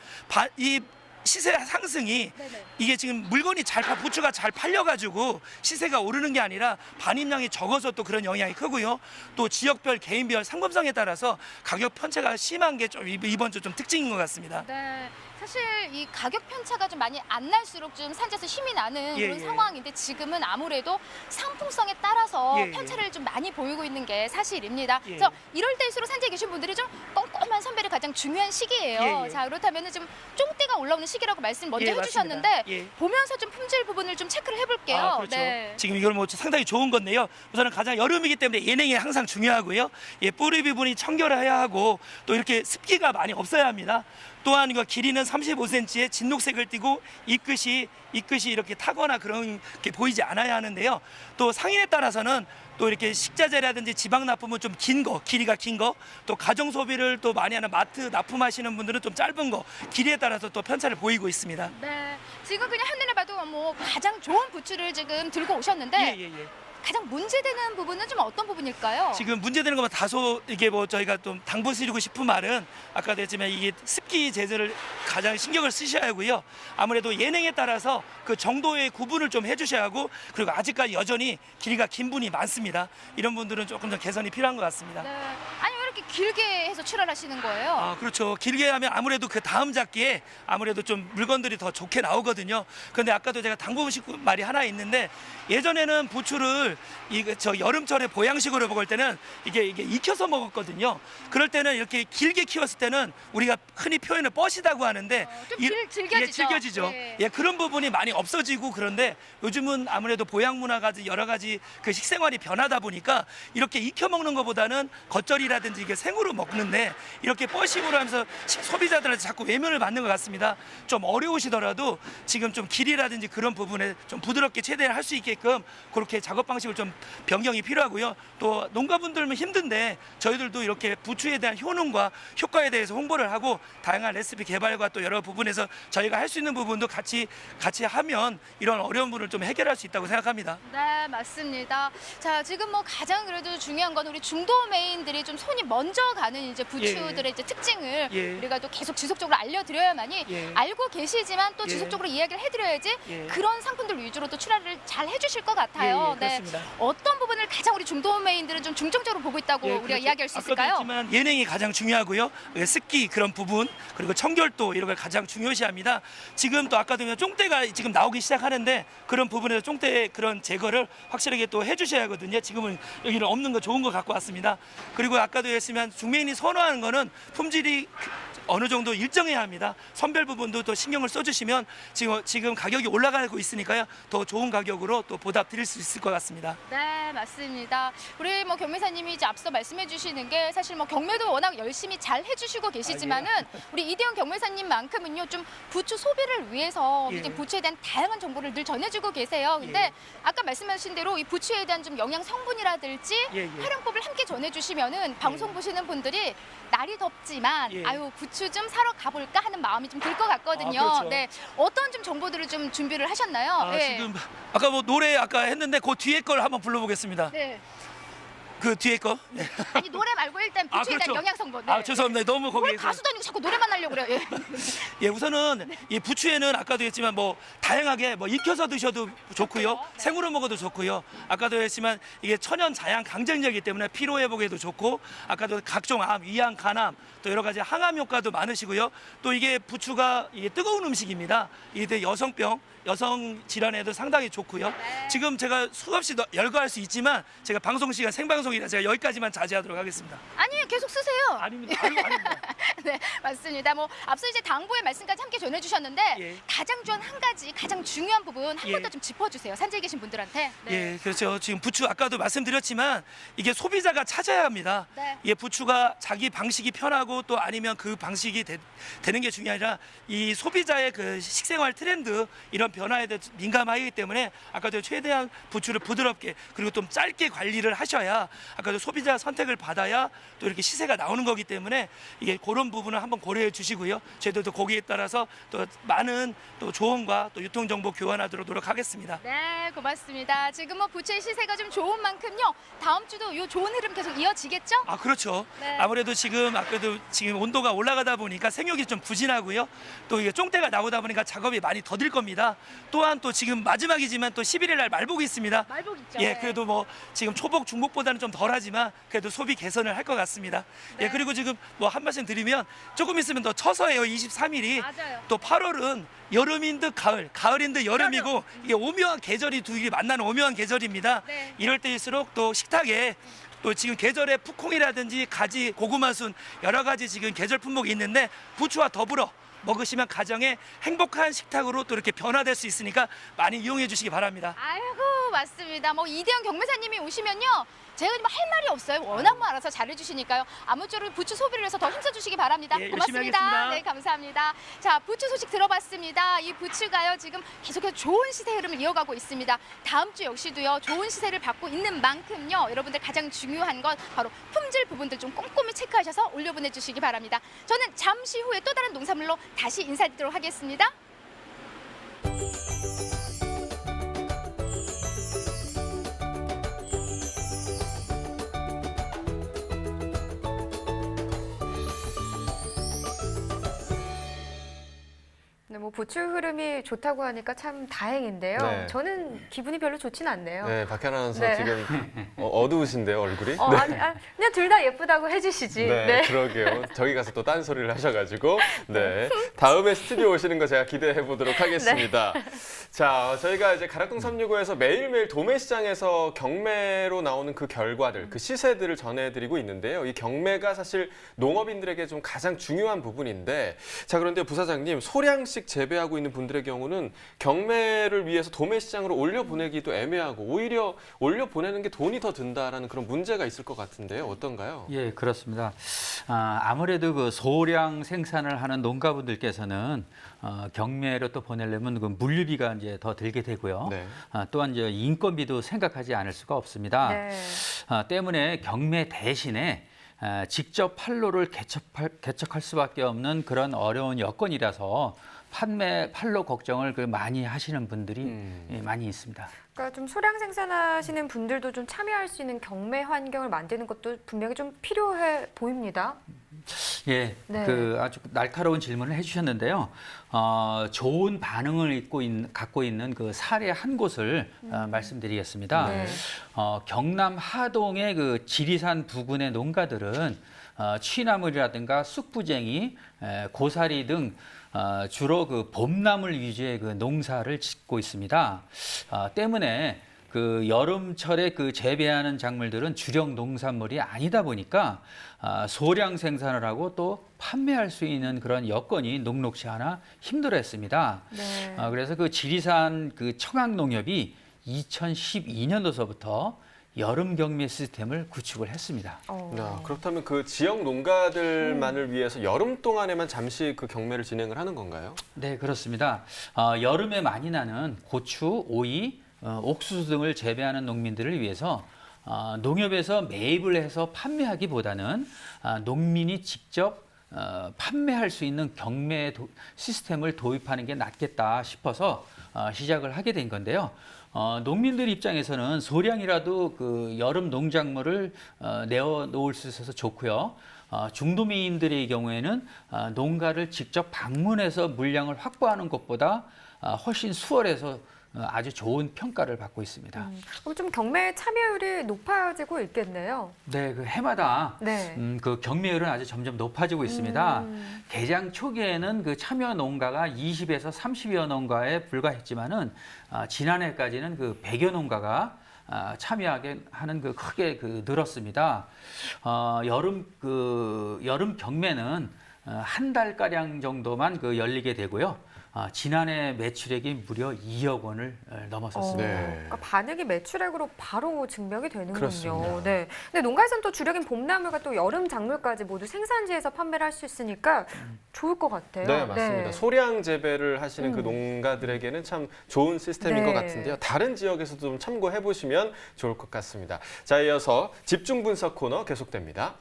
Speaker 9: 이 시세 상승이 이게 지금 물건이 부추가 잘 팔려가지고 시세가 오르는 게 아니라 반입량이 적어서 또 그런 영향이 크고요. 또 지역별, 개인별 상품성에 따라서 가격 편차가 심한 게 좀 이번 주 좀 특징인 것 같습니다.
Speaker 8: 네. 사실 이 가격 편차가 좀 많이 안 날수록 좀 산지에서 힘이 나는 그런 상황인데 지금은 아무래도 상품성에 따라서 편차를 좀 많이 보이고 있는 게 사실입니다. 그래서 이럴 때일수록 산지에 계신 분들이 좀 꼼꼼한 선별이 가장 중요한 시기예요. 자 그렇다면 좀 쫑대가 올라오는 시기라고 말씀 먼저 해주셨는데 보면서 좀 품질 부분을 좀 체크를 해볼게요.
Speaker 9: 그렇죠. 지금 이걸 뭐 상당히 좋은 건데요. 우선은 가장 여름이기 때문에 예냉이 항상 중요하고요. 뿌리 부분이 청결해야 하고 또 이렇게 습기가 많이 없어야 합니다. 또한 이거 길이는 35cm의 진녹색을 띠고 잎끝이 이렇게 타거나 그런 게 보이지 않아야 하는데요. 또 상인에 따라서는 또 이렇게 식자재라든지 지방 납품은 좀 긴 거, 길이가 긴 거, 또 가정 소비를 또 많이 하는 마트 납품하시는 분들은 좀 짧은 거, 길이에 따라서 또 편차를 보이고 있습니다.
Speaker 8: 네, 지금 그냥 한눈에 봐도 뭐 가장 좋은 부추를 지금 들고 오셨는데 가장 문제되는 부분은 좀 어떤 부분일까요?
Speaker 9: 지금 문제되는 것만 다소 이게 뭐 저희가 좀 당부드리고 싶은 말은 아까도 했지만 이게 습기 제재를 가장 신경을 쓰셔야 하고요. 아무래도 예냉에 따라서 그 정도의 구분을 좀 해주셔야 하고 그리고 아직까지 여전히 길이가 긴 분이 많습니다. 이런 분들은 조금 더 개선이 필요한 것 같습니다.
Speaker 8: 네. 아니 왜 이렇게 길게 해서 출하하시는 거예요?
Speaker 9: 그렇죠. 길게 하면 아무래도 그 다음 잡기에 아무래도 좀 물건들이 더 좋게 나오거든요. 그런데 아까도 제가 당부식 말이 하나 있는데 예전에는 부추를 저 여름철에 보양식으로 먹을 때는 이게 익혀서 먹었거든요. 그럴 때는 이렇게 길게 키웠을 때는 우리가 흔히 표현을 뻗이다고 하는데
Speaker 8: 좀 질겨지죠.
Speaker 9: 그런 부분이 많이 없어지고 그런데 요즘은 아무래도 보양 문화가 여러 가지 그 식생활이 변하다 보니까 이렇게 익혀 먹는 것보다는 겉절이라든지 이게 생으로 먹는데 이렇게 뻗식으로 하면서 소비자들한테 자꾸 외면을 받는 것 같습니다. 좀 어려우시더라도 지금 좀 길이라든지 그런 부분에 좀 부드럽게 최대한 할 수 있게끔 그렇게 작업 방식을 좀 변경이 필요하고요. 또 농가분들은 힘든데 저희들도 이렇게 부추에 대한 효능과 효과에 대해서 홍보를 하고 다양한 레시피 개발과 또 여러 부분에서 저희가 할 수 있는 부분도 같이 하면 이런 어려운 부분을 좀 해결할 수 있다고 생각합니다.
Speaker 8: 네, 맞습니다. 자, 지금 뭐 가장 그래도 중요한 건 우리 중도 메인들이 좀 손이 먼저 가는 이제 부추들의 이제 특징을 우리가 또 계속 지속적으로 알려드려야만이 알고 계시지만 또 지속적으로 이야기를 해드려야지 그런 상품들 위주로 또 출하를 잘 해주실 것 같아요. 네.
Speaker 9: 맞습니다.
Speaker 8: 어떤 부분을 가장 우리 중도메인들은 좀 중점적으로 보고 있다고 우리가
Speaker 9: 그렇죠.
Speaker 8: 이야기할 수
Speaker 9: 아까도
Speaker 8: 있을까요?
Speaker 9: 했지만 예능이 가장 중요하고요. 습기 그런 부분 그리고 청결도 이런 걸 가장 중요시합니다. 지금 또 아까도 보면 쫑대가 지금 나오기 시작하는데 그런 부분에서 쫑대의 그런 제거를 확실하게 또 해주셔야 하거든요. 지금은 여기는 없는 거 좋은 거 갖고 왔습니다. 그리고 아까도 했으면 중매인이 선호하는 거는 품질이 어느 정도 일정해야 합니다. 선별 부분도 또 신경을 써주시면 지금 가격이 올라가고 있으니까요. 더 좋은 가격으로 또 보답 드릴 수 있을 것 같습니다.
Speaker 8: 네, 맞습니다. 우리 뭐 경매사님이 이제 앞서 말씀해 주시는 게 사실 뭐 경매도 워낙 열심히 잘 해주시고 계시지만은 우리 이대영 경매사님만큼은요 좀 부추 소비를 위해서
Speaker 9: 예.
Speaker 8: 이제 부추에 대한 다양한 정보를 늘 전해주고 계세요. 근데 아까 말씀하신 대로 이 부추에 대한 좀 영양 성분이라든지 활용법을 함께 전해주시면은 방송 보시는 분들이 날이 덥지만 아유 부추 좀 사러 가볼까 하는 마음이 좀 들 것 같거든요.
Speaker 9: 그렇죠.
Speaker 8: 네, 어떤 좀 정보들을 좀 준비를 하셨나요? 네.
Speaker 9: 지금 아까 뭐 노래 아까 했는데 그 뒤에 걸 한번 불러보겠습니다.
Speaker 8: 네.
Speaker 9: 그 뒤에 거. 네.
Speaker 8: 아니 노래 말고 일단 부추에 대한 영양 성분. 네.
Speaker 9: 죄송합니다. 너무
Speaker 8: 뭘
Speaker 9: 거기에서.
Speaker 8: 가수도 아니고 자꾸 노래만 하려고 그래요. 예.
Speaker 9: 예, 우선은 이 부추에는 아까도 했지만 뭐 다양하게 뭐 익혀서 드셔도 좋고요. 생으로 먹어도 좋고요. 아까도 했지만 이게 천연 자양 강정제이기 때문에 피로 회복에도 좋고 아까도 각종 암, 위암, 간암 또 여러 가지 항암 효과도 많으시고요. 또 이게 부추가 이게 뜨거운 음식입니다. 이게 여성병 여성 질환에도 상당히 좋고요. 지금 제가 수없이 열거할 수 있지만 제가 방송 시간 생방송이라 제가 여기까지만 자제하도록 하겠습니다.
Speaker 8: 아니 계속 쓰세요.
Speaker 9: 아닙니다. 아닙니다.
Speaker 8: 네, 맞습니다. 뭐 앞서 이제 당부의 말씀까지 함께 전해주셨는데
Speaker 9: 예.
Speaker 8: 가장 중요한 한 가지, 가장 중요한 부분 한 번 더 좀 짚어주세요. 산지에 계신 분들한테. 네.
Speaker 9: 예, 그렇죠. 지금 부추 아까도 말씀드렸지만 이게 소비자가 찾아야 합니다.
Speaker 8: 네.
Speaker 9: 예, 부추가 자기 방식이 편하고 또 아니면 그 방식이 되는 게 중요한 아니라 이 소비자의 그 식생활 트렌드 이런 변화에 대해 민감하기 때문에 아까도 최대한 부추를 부드럽게 그리고 좀 짧게 관리를 하셔야 아까도 소비자 선택을 받아야 또 이렇게 시세가 나오는 거기 때문에 이게 그런 부분을 한번 고려해 주시고요. 저희들도 거기에 따라서 또 많은 또 조언과 또 유통 정보 교환하도록 노력하겠습니다.
Speaker 8: 네, 고맙습니다. 지금 뭐 부채 시세가 좀 좋은 만큼요. 다음 주도 요 좋은 흐름 계속 이어지겠죠?
Speaker 9: 아, 그렇죠.
Speaker 8: 네.
Speaker 9: 아무래도 지금 온도가 올라가다 보니까 생육이 좀 부진하고요. 또 이게 쫑대가 나오다 보니까 작업이 많이 더딜 겁니다. 또한 또 지금 마지막이지만 또 11일 날 말복이 있습니다.
Speaker 8: 말복 있죠.
Speaker 9: 예, 그래도 뭐 지금 초복, 중복보다는 좀 덜하지만 그래도 소비 개선을 할 것 같습니다.
Speaker 8: 네.
Speaker 9: 예, 그리고 지금 뭐 한 말씀 드리면 조금 있으면 더 처서예요. 23일이.
Speaker 8: 맞아요.
Speaker 9: 또 8월은 여름인 듯 가을, 가을인 듯 여름이고 이게 오묘한 계절이 두 개 만나는 오묘한 계절입니다.
Speaker 8: 네.
Speaker 9: 이럴 때일수록 또 식탁에 또 지금 계절에 푸콩이라든지 가지, 고구마순 여러 가지 지금 계절 품목이 있는데 부추와 더불어 먹으시면 가정의 행복한 식탁으로 또 이렇게 변화될 수 있으니까 많이 이용해 주시기 바랍니다.
Speaker 8: 아이고, 맞습니다. 뭐 이대영 경매사님이 오시면요. 제가 뭐 할 말이 없어요. 워낙 뭐 알아서 잘해주시니까요. 아무쪼록 부추 소비를 위해서 더 힘써주시기 바랍니다.
Speaker 9: 예, 열심히
Speaker 8: 고맙습니다.
Speaker 9: 하겠습니다.
Speaker 8: 네, 감사합니다. 자, 부추 소식 들어봤습니다. 이 부추가요 지금 계속해서 좋은 시세 흐름을 이어가고 있습니다. 다음 주 역시도요 좋은 시세를 받고 있는 만큼요 여러분들 가장 중요한 건 바로 품질 부분들 좀 꼼꼼히 체크하셔서 올려보내주시기 바랍니다. 저는 잠시 후에 또 다른 농산물로 다시 인사드리도록 하겠습니다.
Speaker 6: 네, 뭐 부추 흐름이 좋다고 하니까 참 다행인데요.
Speaker 5: 네.
Speaker 6: 저는 기분이 별로 좋진 않네요.
Speaker 5: 네, 박현 아나운서
Speaker 6: 네.
Speaker 5: 지금 어두우신데요, 얼굴이? 네.
Speaker 6: 아니, 그냥 둘 다 예쁘다고 해주시지.
Speaker 5: 네, 그러게요. 저기 가서 또 딴소리를 하셔가지고 네, 다음에 스튜디오 오시는 거 제가 기대해 보도록 하겠습니다. 자, 저희가 이제 가락동 365에서 매일매일 도매시장에서 경매로 나오는 그 결과들, 그 시세들을 전해드리고 있는데요. 이 경매가 사실 농업인들에게 좀 가장 중요한 부분인데, 자, 그런데 부사장님, 소량씩 재배하고 있는 분들의 경우는 경매를 위해서 도매시장으로 올려보내기도 애매하고 오히려 올려보내는 게 돈이 더 든다라는 그런 문제가 있을 것 같은데요. 어떤가요?
Speaker 7: 예, 그렇습니다. 아무래도 그 소량 생산을 하는 농가분들께서는 경매로 또 보내려면 그 물류비가 이제 더 들게 되고요.
Speaker 5: 네.
Speaker 7: 또한 이제 인건비도 생각하지 않을 수가 없습니다.
Speaker 6: 네.
Speaker 7: 때문에 경매 대신에 직접 판로를 개척할 수밖에 없는 그런 어려운 여건이라서 판로 걱정을 많이 하시는 분들이 많이 있습니다.
Speaker 6: 그러니까 좀 소량 생산하시는 분들도 좀 참여할 수 있는 경매 환경을 만드는 것도 분명히 좀 필요해 보입니다.
Speaker 7: 예,
Speaker 6: 네.
Speaker 7: 그 아주 날카로운 질문을 해주셨는데요. 좋은 반응을 갖고 있는 그 사례 한 곳을 말씀드리겠습니다.
Speaker 6: 네.
Speaker 7: 경남 하동의 그 지리산 부근의 농가들은 취나물이라든가 쑥부쟁이, 고사리 등 주로 그 봄나물 위주의 그 농사를 짓고 있습니다. 때문에 그 여름철에 그 재배하는 작물들은 주력 농산물이 아니다 보니까 소량 생산을 하고 또 판매할 수 있는 그런 여건이 녹록지 않아 힘들어했습니다.
Speaker 6: 네.
Speaker 7: 그래서 그 지리산 그 청학농협이 2012년도서부터 여름 경매 시스템을 구축을 했습니다.
Speaker 5: 네, 그렇다면 그 지역 농가들만을 위해서 여름 동안에만 잠시 그 경매를 진행을 하는 건가요?
Speaker 7: 네, 그렇습니다. 여름에 많이 나는 고추, 오이, 옥수수 등을 재배하는 농민들을 위해서 농협에서 매입을 해서 판매하기보다는 농민이 직접 판매할 수 있는 경매 시스템을 도입하는 게 낫겠다 싶어서 시작을 하게 된 건데요. 농민들 입장에서는 소량이라도 그 여름 농작물을 내어 놓을 수 있어서 좋고요. 중도민들의 경우에는 농가를 직접 방문해서 물량을 확보하는 것보다 훨씬 수월해서 아주 좋은 평가를 받고 있습니다.
Speaker 6: 그럼 좀 경매 참여율이 높아지고 있겠네요.
Speaker 7: 네, 그 해마다
Speaker 6: 네.
Speaker 7: 그 경매율은 아주 점점 높아지고 있습니다. 개장 초기에는 그 참여 농가가 20에서 30여 농가에 불과했지만은 지난해까지는 그 100여 농가가 참여하게 하는 그 크게 그 늘었습니다. 여름 경매는 한 달 가량 정도만 그 열리게 되고요. 지난해 매출액이 무려 2억 원을 넘어섰습니다.
Speaker 6: 그러니까 반응이 매출액으로 바로 증명이 되는군요.
Speaker 5: 그렇습니다.
Speaker 6: 네. 근데 농가에서는 또 주력인 봄나물과 또 여름 작물까지 모두 생산지에서 판매를 할 수 있으니까 좋을 것 같아요.
Speaker 5: 네, 맞습니다.
Speaker 6: 네.
Speaker 5: 소량 재배를 하시는 그 농가들에게는 참 좋은 시스템인
Speaker 6: 네.
Speaker 5: 것 같은데요. 다른 지역에서도 좀 참고해 보시면 좋을 것 같습니다. 자, 이어서 집중 분석 코너 계속됩니다.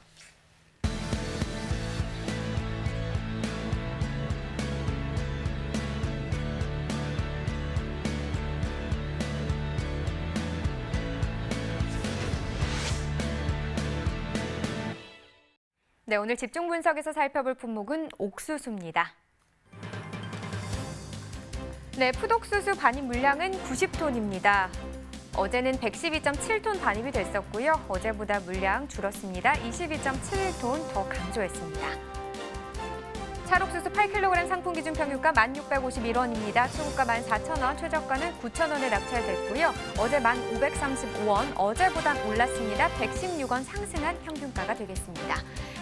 Speaker 6: 네, 오늘 집중 분석에서 살펴볼 품목은 옥수수입니다. 네, 풋옥수수 반입 물량은 90톤입니다. 어제는 112.7톤 반입이 됐었고요. 어제보다 물량 줄었습니다. 22.7톤 더 감소했습니다. 찰옥수수 8kg 상품 기준 평균가 1,651원입니다. 최고가 14,000원, 최저가는 9,000원에 낙찰됐고요. 어제 1,535원, 어제보단 올랐습니다. 116원 상승한 평균가가 되겠습니다.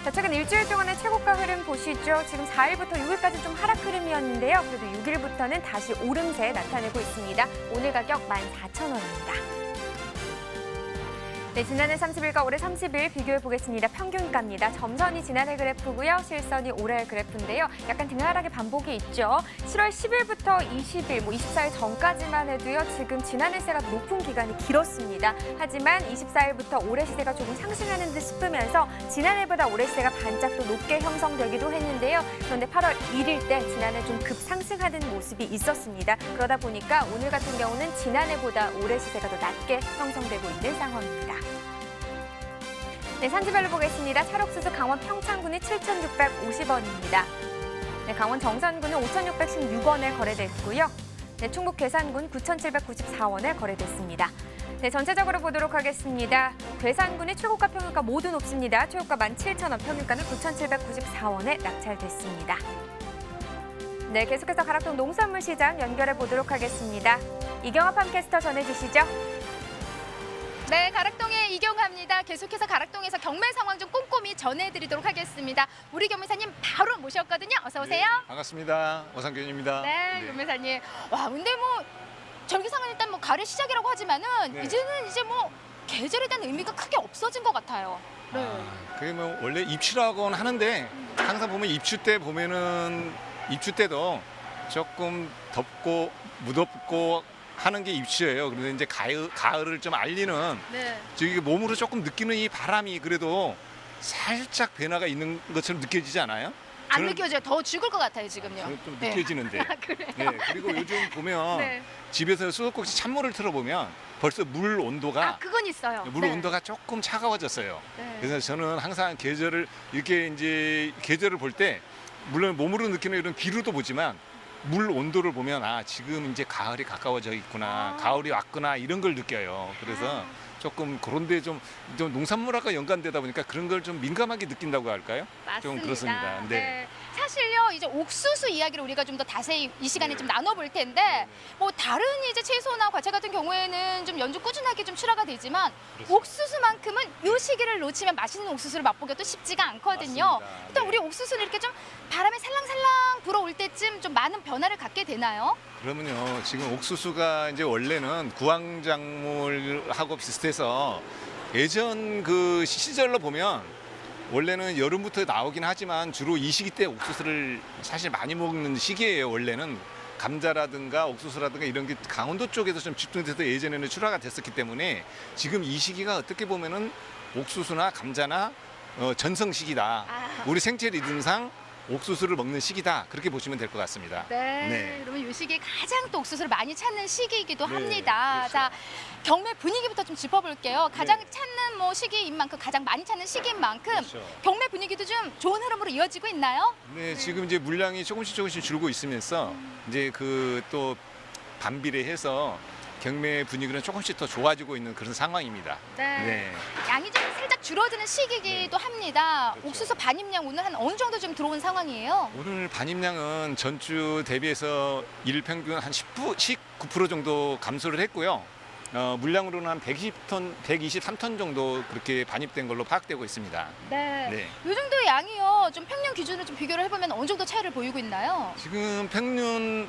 Speaker 6: 자, 최근 일주일 동안의 최고가 흐름 보시죠. 지금 4일부터 6일까지 좀 하락 흐름이었는데요. 그래도 6일부터는 다시 오름세 나타내고 있습니다. 오늘 가격 14,000원입니다. 네, 지난해 30일과 올해 30일 비교해 보겠습니다. 평균가입니다. 점선이 지난해 그래프고요. 실선이 올해 그래프인데요. 약간 등하락의 반복이 있죠. 7월 10일부터 20일, 24일 전까지만 해도요. 지금 지난해 시세가 높은 기간이 길었습니다. 하지만 24일부터 올해 시세가 조금 상승하는 듯 싶으면서 지난해보다 올해 시세가 반짝 또 높게 형성되기도 했는데요. 그런데 8월 1일 때 지난해 좀 급상승하는 모습이 있었습니다. 그러다 보니까 오늘 같은 경우는 지난해보다 올해 시세가 더 낮게 형성되고 있는 상황입니다. 네, 산지별로 보겠습니다. 찰옥수수 강원 평창군이 7,650원입니다. 네, 강원 정선군은 5,616원에 거래됐고요. 네, 충북 괴산군 9,794원에 거래됐습니다. 네, 전체적으로 보도록 하겠습니다. 괴산군이 최고가 평균가 모두 높습니다. 최고가 17,000원, 평균가는 9,794원에 낙찰됐습니다. 네, 계속해서 가락동 농산물 시장 연결해 보도록 하겠습니다. 이경아 팜캐스터 전해주시죠.
Speaker 8: 네, 가락동의 이경아입니다. 계속해서 가락동에서 경매 상황 좀 꼼꼼히 전해드리도록 하겠습니다. 우리 경매사님 바로 모셨거든요. 어서 오세요.
Speaker 10: 반갑습니다. 오상균입니다.
Speaker 8: 네, 경매사님. 와, 근데 뭐 절기상은 일단 뭐 가을 시작이라고 하지만은
Speaker 10: 네.
Speaker 8: 이제는 이제 뭐 계절에 대한 의미가 크게 없어진 것 같아요. 네.
Speaker 10: 그게 뭐 원래 입추라고는 하는데 항상 보면 입추 때 보면은 입추 때도 조금 덥고 무덥고 하는 게 입추예요. 그런데 이제 가을을 좀 알리는
Speaker 8: 네.
Speaker 10: 저기 몸으로 조금 느끼는 이 바람이 그래도 살짝 변화가 있는 것처럼 느껴지지 않아요?
Speaker 8: 안
Speaker 10: 저는-
Speaker 8: 느껴져요. 더 죽을 것 같아요 지금요.
Speaker 10: 저는 좀
Speaker 8: 네.
Speaker 10: 느껴지는데.
Speaker 8: 아, 그래요?
Speaker 10: 네, 그리고 요즘 보면
Speaker 8: 네.
Speaker 10: 집에서 수도꼭지 찬물을 틀어보면 벌써 물 온도가
Speaker 8: 아 그건 있어요.
Speaker 10: 물
Speaker 8: 네.
Speaker 10: 온도가 조금 차가워졌어요.
Speaker 8: 네.
Speaker 10: 그래서 저는 항상 계절을 이렇게 이제 계절을 볼 때 물론 몸으로 느끼는 이런 기류도 보지만 물 온도를 보면 아 지금 이제 가을이 가까워져 있구나, 가을이 왔구나 이런 걸 느껴요. 그래서 조금 그런데 좀 농산물학과 연관되다 보니까 그런 걸 좀 민감하게 느낀다고 할까요?
Speaker 8: 맞습니다.
Speaker 10: 좀 그렇습니다. 네.
Speaker 8: 사실요 이제 옥수수 이야기를 우리가 좀 더 자세히 이 시간에 좀 나눠볼 텐데 뭐 다른 이제 채소나 과채 같은 경우에는 좀 연중 꾸준하게 좀 출하가 되지만 옥수수만큼은 이 시기를 놓치면 맛있는 옥수수를 맛보기가 또 쉽지가 않거든요.
Speaker 10: 맞습니다.
Speaker 8: 일단
Speaker 10: 네.
Speaker 8: 우리 옥수수는 이렇게 좀 바람에 살랑살랑 불어올 때쯤 좀 많은 변화를 갖게 되나요?
Speaker 10: 그러면요 지금 옥수수가 이제 원래는 구황작물하고 비슷해서 예전 그 시절로 보면 원래는 여름부터 나오긴 하지만 주로 이 시기 때 옥수수를 사실 많이 먹는 시기예요. 원래는 감자라든가 옥수수라든가 이런 게 강원도 쪽에서 좀 집중돼서 예전에는 출하가 됐었기 때문에 지금 이 시기가 어떻게 보면은 옥수수나 감자나 전성 시기다. 우리 생체 리듬상 옥수수를 먹는 시기다. 그렇게 보시면 될 것 같습니다.
Speaker 8: 네. 그러면 이 시기에 가장 또 옥수수를 많이 찾는 시기이기도
Speaker 10: 네,
Speaker 8: 합니다.
Speaker 10: 그렇죠.
Speaker 8: 자, 경매 분위기부터 좀 짚어볼게요. 가장
Speaker 10: 네.
Speaker 8: 찾는 뭐 시기인 만큼 가장 많이 찾는 시기인 만큼
Speaker 10: 그렇죠.
Speaker 8: 경매 분위기도 좀 좋은 흐름으로 이어지고 있나요?
Speaker 10: 네, 지금 이제 물량이 조금씩 줄고 있으면서 이제 그 또 반비례해서 경매 분위기는 조금씩 더 좋아지고 있는 그런 상황입니다. 네.
Speaker 8: 양이 좀 살짝 줄어드는 시기이기도 합니다.
Speaker 10: 그렇죠.
Speaker 8: 옥수수 반입량 오늘 한 어느 정도 좀 들어온 상황이에요?
Speaker 10: 오늘 반입량은 전주 대비해서 일 평균 한 19% 정도 감소를 했고요. 물량으로는 한 123톤 정도 그렇게 반입된 걸로 파악되고 있습니다. 네.
Speaker 8: 이 정도 양이요. 좀 평년 기준으로 좀 비교를 해보면 어느 정도 차이를 보이고 있나요?
Speaker 10: 지금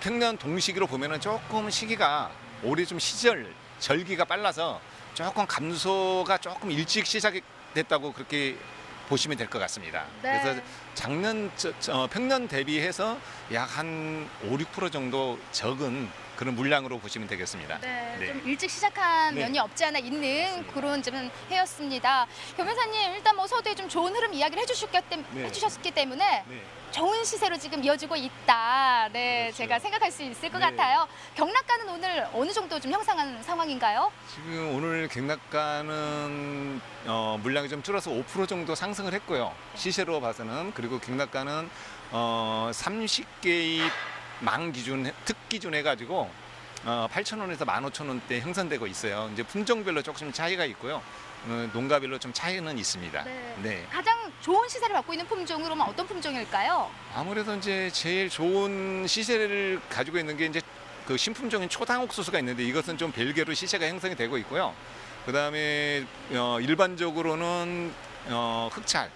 Speaker 10: 평년 동시기로 보면은 조금 시기가 올해 좀 절기가 빨라서 조금 감소가 조금 일찍 시작됐다고 그렇게 보시면 될 것 같습니다.
Speaker 8: 네.
Speaker 10: 그래서 작년 평년 대비해서 약 한 5-6% 정도 적은 그런 물량으로 보시면 되겠습니다. 네.
Speaker 8: 좀 일찍 시작한
Speaker 10: 네.
Speaker 8: 면이 없지 않아 있는
Speaker 10: 맞습니다.
Speaker 8: 그런 좀 해였습니다. 변호사님 일단 뭐 서두에 좀 좋은 흐름 이야기를
Speaker 10: 네.
Speaker 8: 해주셨기 때문에
Speaker 10: 네.
Speaker 8: 좋은 시세로 지금 이어지고 있다. 네,
Speaker 10: 그렇죠.
Speaker 8: 제가 생각할 수 있을 것
Speaker 10: 네.
Speaker 8: 같아요. 경락가는 오늘 어느 정도 좀 형성한 상황인가요?
Speaker 10: 지금 오늘 경락가는 물량이 좀 줄어서 5% 정도 상승을 했고요. 시세로 봐서는. 그리고 경락가는 30개의 망 기준, 특 기준 해가지고 8,000원에서 15,000원대 형성되고 있어요. 이제 품종별로 조금 차이가 있고요. 농가별로 좀 차이는 있습니다. 네.
Speaker 8: 가장 좋은 시세를 받고 있는 품종으로는 어떤 품종일까요?
Speaker 10: 아무래도 이제 제일 좋은 시세를 가지고 있는 게 이제 그 신품종인 초당 옥수수가 있는데 이것은 좀 별개로 시세가 형성이 되고 있고요. 그다음에 일반적으로는 흑찰,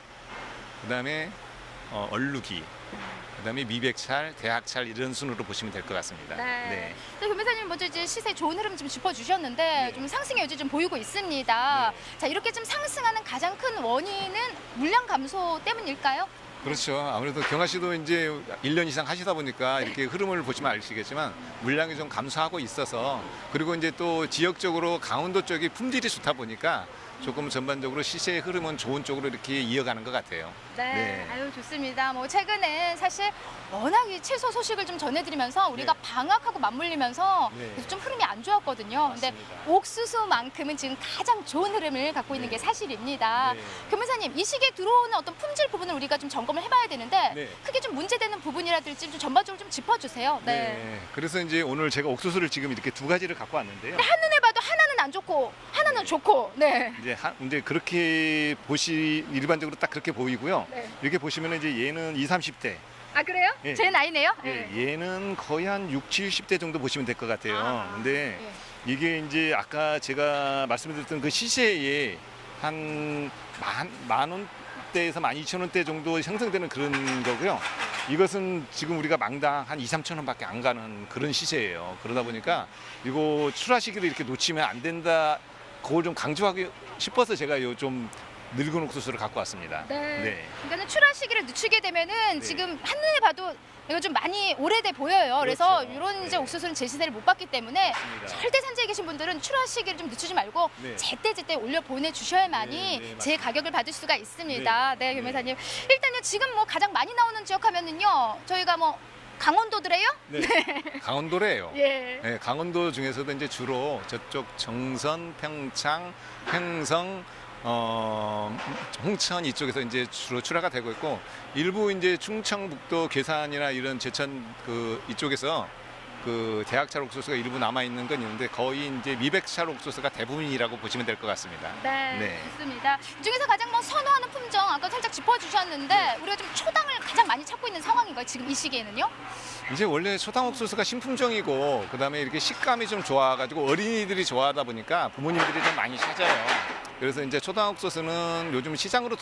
Speaker 10: 그다음에 얼룩이, 그다음에 미백찰, 대학찰 이런 순으로 보시면 될 것 같습니다.
Speaker 8: 네. 변호사님 먼저 이제 시세 좋은 흐름 좀 짚어주셨는데
Speaker 10: 네.
Speaker 8: 좀 상승의 여지 좀 보이고 있습니다.
Speaker 10: 네.
Speaker 8: 자 이렇게 좀 상승하는 가장 큰 원인은 물량 감소 때문일까요?
Speaker 10: 그렇죠. 아무래도 경아 씨도 이제 1년 이상 하시다 보니까 이렇게 흐름을 보시면 아시겠지만 물량이 좀 감소하고 있어서 그리고 이제 또 지역적으로 강원도 쪽이 품질이 좋다 보니까 조금 전반적으로 시세의 흐름은 좋은 쪽으로 이렇게 이어가는 것 같아요. 네.
Speaker 8: 아유 좋습니다. 뭐 최근에 사실 워낙 이 채소 소식을 좀 전해드리면서 우리가
Speaker 10: 네.
Speaker 8: 방학하고 맞물리면서
Speaker 10: 네.
Speaker 8: 그래서 좀 흐름이 안 좋았거든요. 근데
Speaker 10: 맞습니다.
Speaker 8: 옥수수만큼은 지금 가장 좋은 흐름을 갖고 있는 게 사실입니다.
Speaker 10: 네.
Speaker 8: 교무사님 이 시기에 들어오는 어떤 품질 부분을 우리가 좀 점검을 해봐야 되는데
Speaker 10: 네.
Speaker 8: 크게 좀 문제되는 부분이라든지 좀 전반적으로 좀 짚어주세요. 네.
Speaker 10: 그래서 이제 오늘 제가 옥수수를 지금 이렇게 두 가지를 갖고 왔는데요.
Speaker 8: 한눈에 봐도 하나는 안 좋고 하나는
Speaker 10: 네.
Speaker 8: 좋고. 네.
Speaker 10: 이제 그렇게 일반적으로 딱 그렇게 보이고요.
Speaker 8: 네.
Speaker 10: 이렇게 보시면 이제 얘는 20, 30대.
Speaker 8: 아 그래요?
Speaker 10: 예.
Speaker 8: 제 나이네요.
Speaker 10: 얘는 거의 한 60, 70대 정도 보시면 될 것 같아요. 근데
Speaker 8: 예.
Speaker 10: 이게 이제 아까 제가 말씀드렸던 그 시세에 한 만 원대에서 12,000원대 정도 형성되는 그런 거고요. 이것은 지금 우리가 망당 한 2, 3천 원밖에 안 가는 그런 시세예요. 그러다 보니까 이거 출하 시기를 이렇게 놓치면 안 된다. 그걸 좀 강조하고 싶어서 제가 좀 늙은 옥수수를 갖고 왔습니다.
Speaker 8: 네. 그러니까는 출하 시기를 늦추게 되면은 지금 한눈에 봐도 이거 좀 많이 오래돼 보여요. 그래서
Speaker 10: 그렇죠.
Speaker 8: 이런 이제
Speaker 10: 네.
Speaker 8: 옥수수는 제시세를 못 받기 때문에
Speaker 10: 맞습니다.
Speaker 8: 절대 산지에 계신 분들은 출하 시기를 좀 늦추지 말고
Speaker 10: 네.
Speaker 8: 제때 올려 보내주셔야만이
Speaker 10: 네, 네,
Speaker 8: 제
Speaker 10: 맞습니다.
Speaker 8: 가격을 받을 수가 있습니다. 네,
Speaker 10: 네.
Speaker 8: 변호사님. 일단요 지금 뭐 가장 많이 나오는 지역 하면은요 저희가 뭐 강원도드래요?
Speaker 10: 네. 강원도래요.
Speaker 8: 예.
Speaker 10: 네, 강원도 중에서도 이제 주로 저쪽 정선, 평창, 횡성, 홍천 이쪽에서 이제 주로 출하가 되고 있고 일부 이제 충청북도 괴산이나 이런 제천 이쪽에서 그 대학찰 옥수수가 일부 남아 있는 건 있는데 거의 이제 미백찰 옥수수가 대부분이라고 보시면 될 것 같습니다.
Speaker 8: 네, 좋습니다. 이 중에서 가장 뭐 선호하는 품종 아까 살짝 짚어주셨는데 우리가 좀 초당을 가장 많이 찾고 있는 상황인가요? 지금 이 시기에는요?
Speaker 10: 이제 원래 초당 옥수수가 신품종이고 그다음에 이렇게 식감이 좀 좋아가지고 어린이들이 좋아하다 보니까 부모님들이 좀 많이 찾아요. 그래서 이제 초당 옥수수는 요즘 시장으로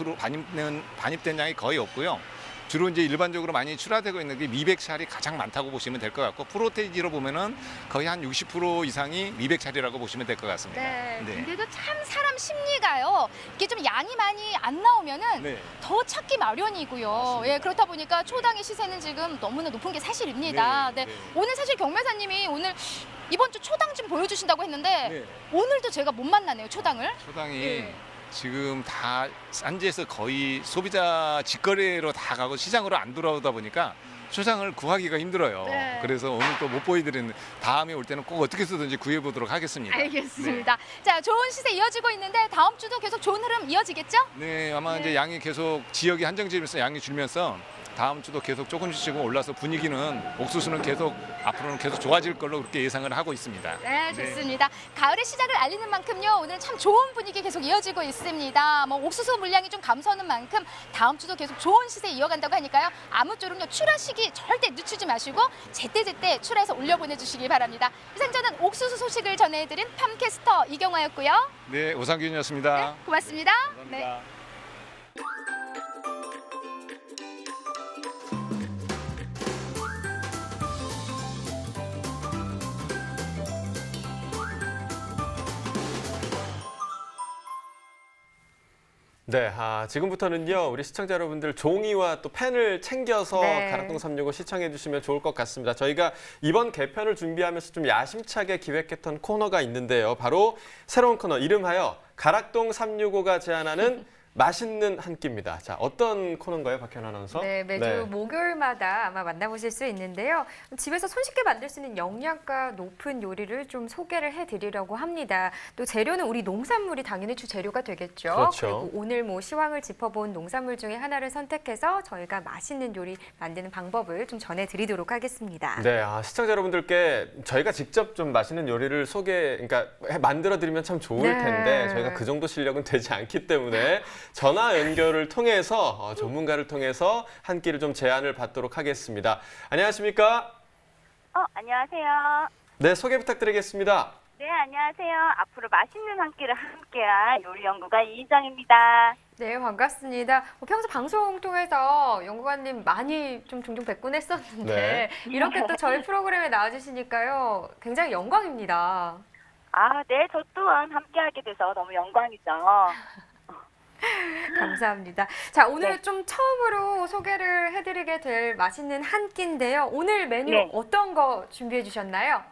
Speaker 10: 반입된 양이 거의 없고요. 주로 이제 일반적으로 많이 출하되고 있는 게 미백찰이 가장 많다고 보시면 될 것 같고 프로테이지로 보면은 거의 한 60% 이상이 미백찰이라고 보시면 될 것 같습니다.
Speaker 8: 네. 근데도 참 사람 심리가요. 이게 좀 양이 많이 안 나오면은
Speaker 10: 네.
Speaker 8: 더 찾기 마련이고요. 예, 그렇다 보니까 초당의 시세는 지금 너무나 높은 게 사실입니다. 네. 오늘 사실 경매사님이 오늘 이번 주 초당 좀 보여주신다고 했는데
Speaker 10: 네.
Speaker 8: 오늘도 제가 못 만나네요, 초당을.
Speaker 10: 초당이
Speaker 8: 예.
Speaker 10: 지금 다 산지에서 거의 소비자 직거래로 다 가고 시장으로 안 들어오다 보니까 초장을 구하기가 힘들어요.
Speaker 8: 네.
Speaker 10: 그래서 오늘 또 못 보여드리는데 다음에 올 때는 꼭 어떻게 해서든지 구해보도록 하겠습니다.
Speaker 8: 알겠습니다. 자, 좋은 시세 이어지고 있는데 다음 주도 계속 좋은 흐름 이어지겠죠?
Speaker 10: 네, 아마
Speaker 8: 네.
Speaker 10: 이제 양이 계속 지역이 한정지면서 양이 줄면서 다음 주도 계속 조금씩 올라서 분위기는 옥수수는 계속 앞으로는 계속 좋아질 걸로 그렇게 예상을 하고 있습니다.
Speaker 8: 네, 좋습니다. 가을의 시작을 알리는 만큼요. 오늘 참 좋은 분위기 계속 이어지고 있습니다. 뭐 옥수수 물량이 좀 감소하는 만큼 다음 주도 계속 좋은 시세 이어간다고 하니까요. 아무쪼록요 출하 시기 절대 늦추지 마시고 제때 출하해서 올려보내주시기 바랍니다. 이상 저는 옥수수 소식을 전해드린 팜캐스터 이경화였고요.
Speaker 10: 네, 오상균이었습니다.
Speaker 8: 네, 고맙습니다.
Speaker 10: 감사합니다.
Speaker 5: 네, 지금부터는요 우리 시청자 여러분들 종이와 또 펜을 챙겨서
Speaker 6: 네.
Speaker 5: 가락동 365 시청해 주시면 좋을 것 같습니다. 저희가 이번 개편을 준비하면서 좀 야심차게 기획했던 코너가 있는데요. 바로 새로운 코너 이름하여 가락동 365가 제안하는 맛있는 한 끼입니다. 자, 어떤 코너인가요, 박현 아나운서?
Speaker 6: 네, 매주 목요일마다 아마 만나보실 수 있는데요. 집에서 손쉽게 만들 수 있는 영양가 높은 요리를 좀 소개를 해드리려고 합니다. 또 재료는 우리 농산물이 당연히 주재료가 되겠죠.
Speaker 5: 그렇죠.
Speaker 6: 그리고 오늘 뭐 시황을 짚어본 농산물 중에 하나를 선택해서 저희가 맛있는 요리 만드는 방법을 좀 전해드리도록 하겠습니다.
Speaker 5: 네, 시청자 여러분들께 저희가 직접 좀 맛있는 요리를 그러니까 만들어드리면 참 좋을
Speaker 6: 네.
Speaker 5: 텐데 저희가 그 정도 실력은 되지 않기 때문에 전화 연결을 통해서 전문가를 통해서 한 끼를 좀 제안을 받도록 하겠습니다. 안녕하십니까?
Speaker 11: 안녕하세요.
Speaker 5: 네, 소개 부탁드리겠습니다.
Speaker 11: 네, 안녕하세요. 앞으로 맛있는 한 끼를 함께할 요리연구가 이희정입니다.
Speaker 6: 네, 반갑습니다. 평소 방송 통해서 연구관님 많이 좀 종종 뵙곤 했었는데
Speaker 5: 네.
Speaker 6: 이렇게 또 저희 프로그램에 나와주시니까요. 굉장히 영광입니다.
Speaker 11: 네, 저 또한 함께하게 돼서 너무 영광이죠.
Speaker 6: 감사합니다. 자, 오늘
Speaker 11: 네.
Speaker 6: 좀 처음으로 소개를 해드리게 될 맛있는 한 끼인데요. 오늘 메뉴
Speaker 11: 네.
Speaker 6: 어떤 거 준비해 주셨나요?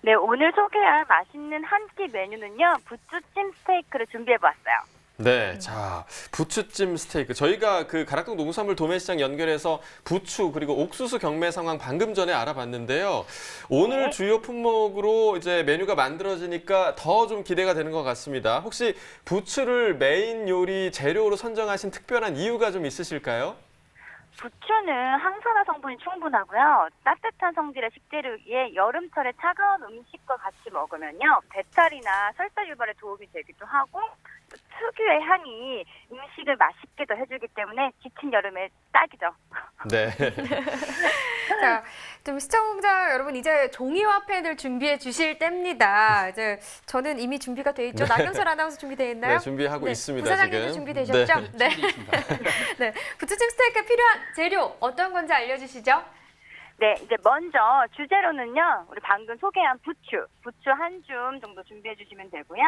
Speaker 11: 네, 오늘 소개할 맛있는 한 끼 메뉴는요, 부추찜 스테이크를 준비해보았어요.
Speaker 5: 네, 자, 부추찜 스테이크. 저희가 그 가락동 농산물 도매시장 연결해서 부추 그리고 옥수수 경매 상황 방금 전에 알아봤는데요. 오늘
Speaker 11: 네.
Speaker 5: 주요 품목으로 이제 메뉴가 만들어지니까 더 좀 기대가 되는 것 같습니다. 혹시 부추를 메인 요리 재료로 선정하신 특별한 이유가 좀 있으실까요?
Speaker 11: 부추는 항산화 성분이 충분하고요. 따뜻한 성질의 식재료이기에 여름철에 차가운 음식과 같이 먹으면요. 배탈이나 설사 유발에 도움이 되기도 하고 또 특유의 향이 음식을 맛있게도 해주기 때문에 지친 여름에 딱이죠.
Speaker 5: 네.
Speaker 6: 자, 좀 시청자 여러분 이제 종이와 펜을 준비해 주실 때입니다. 이제 저는 이미 준비가 돼 있죠. 나경설 아나운서 준비되어 있나요?
Speaker 5: 네, 준비하고 있습니다,
Speaker 6: 부사장님도
Speaker 5: 지금.
Speaker 6: 준비되셨죠? 네. 네. 부추찜 스테이크에 필요한 재료 어떤 건지 알려주시죠.
Speaker 11: 네, 이제 먼저 주재료는요. 우리 방금 소개한 부추 한 줌 정도 준비해 주시면 되고요.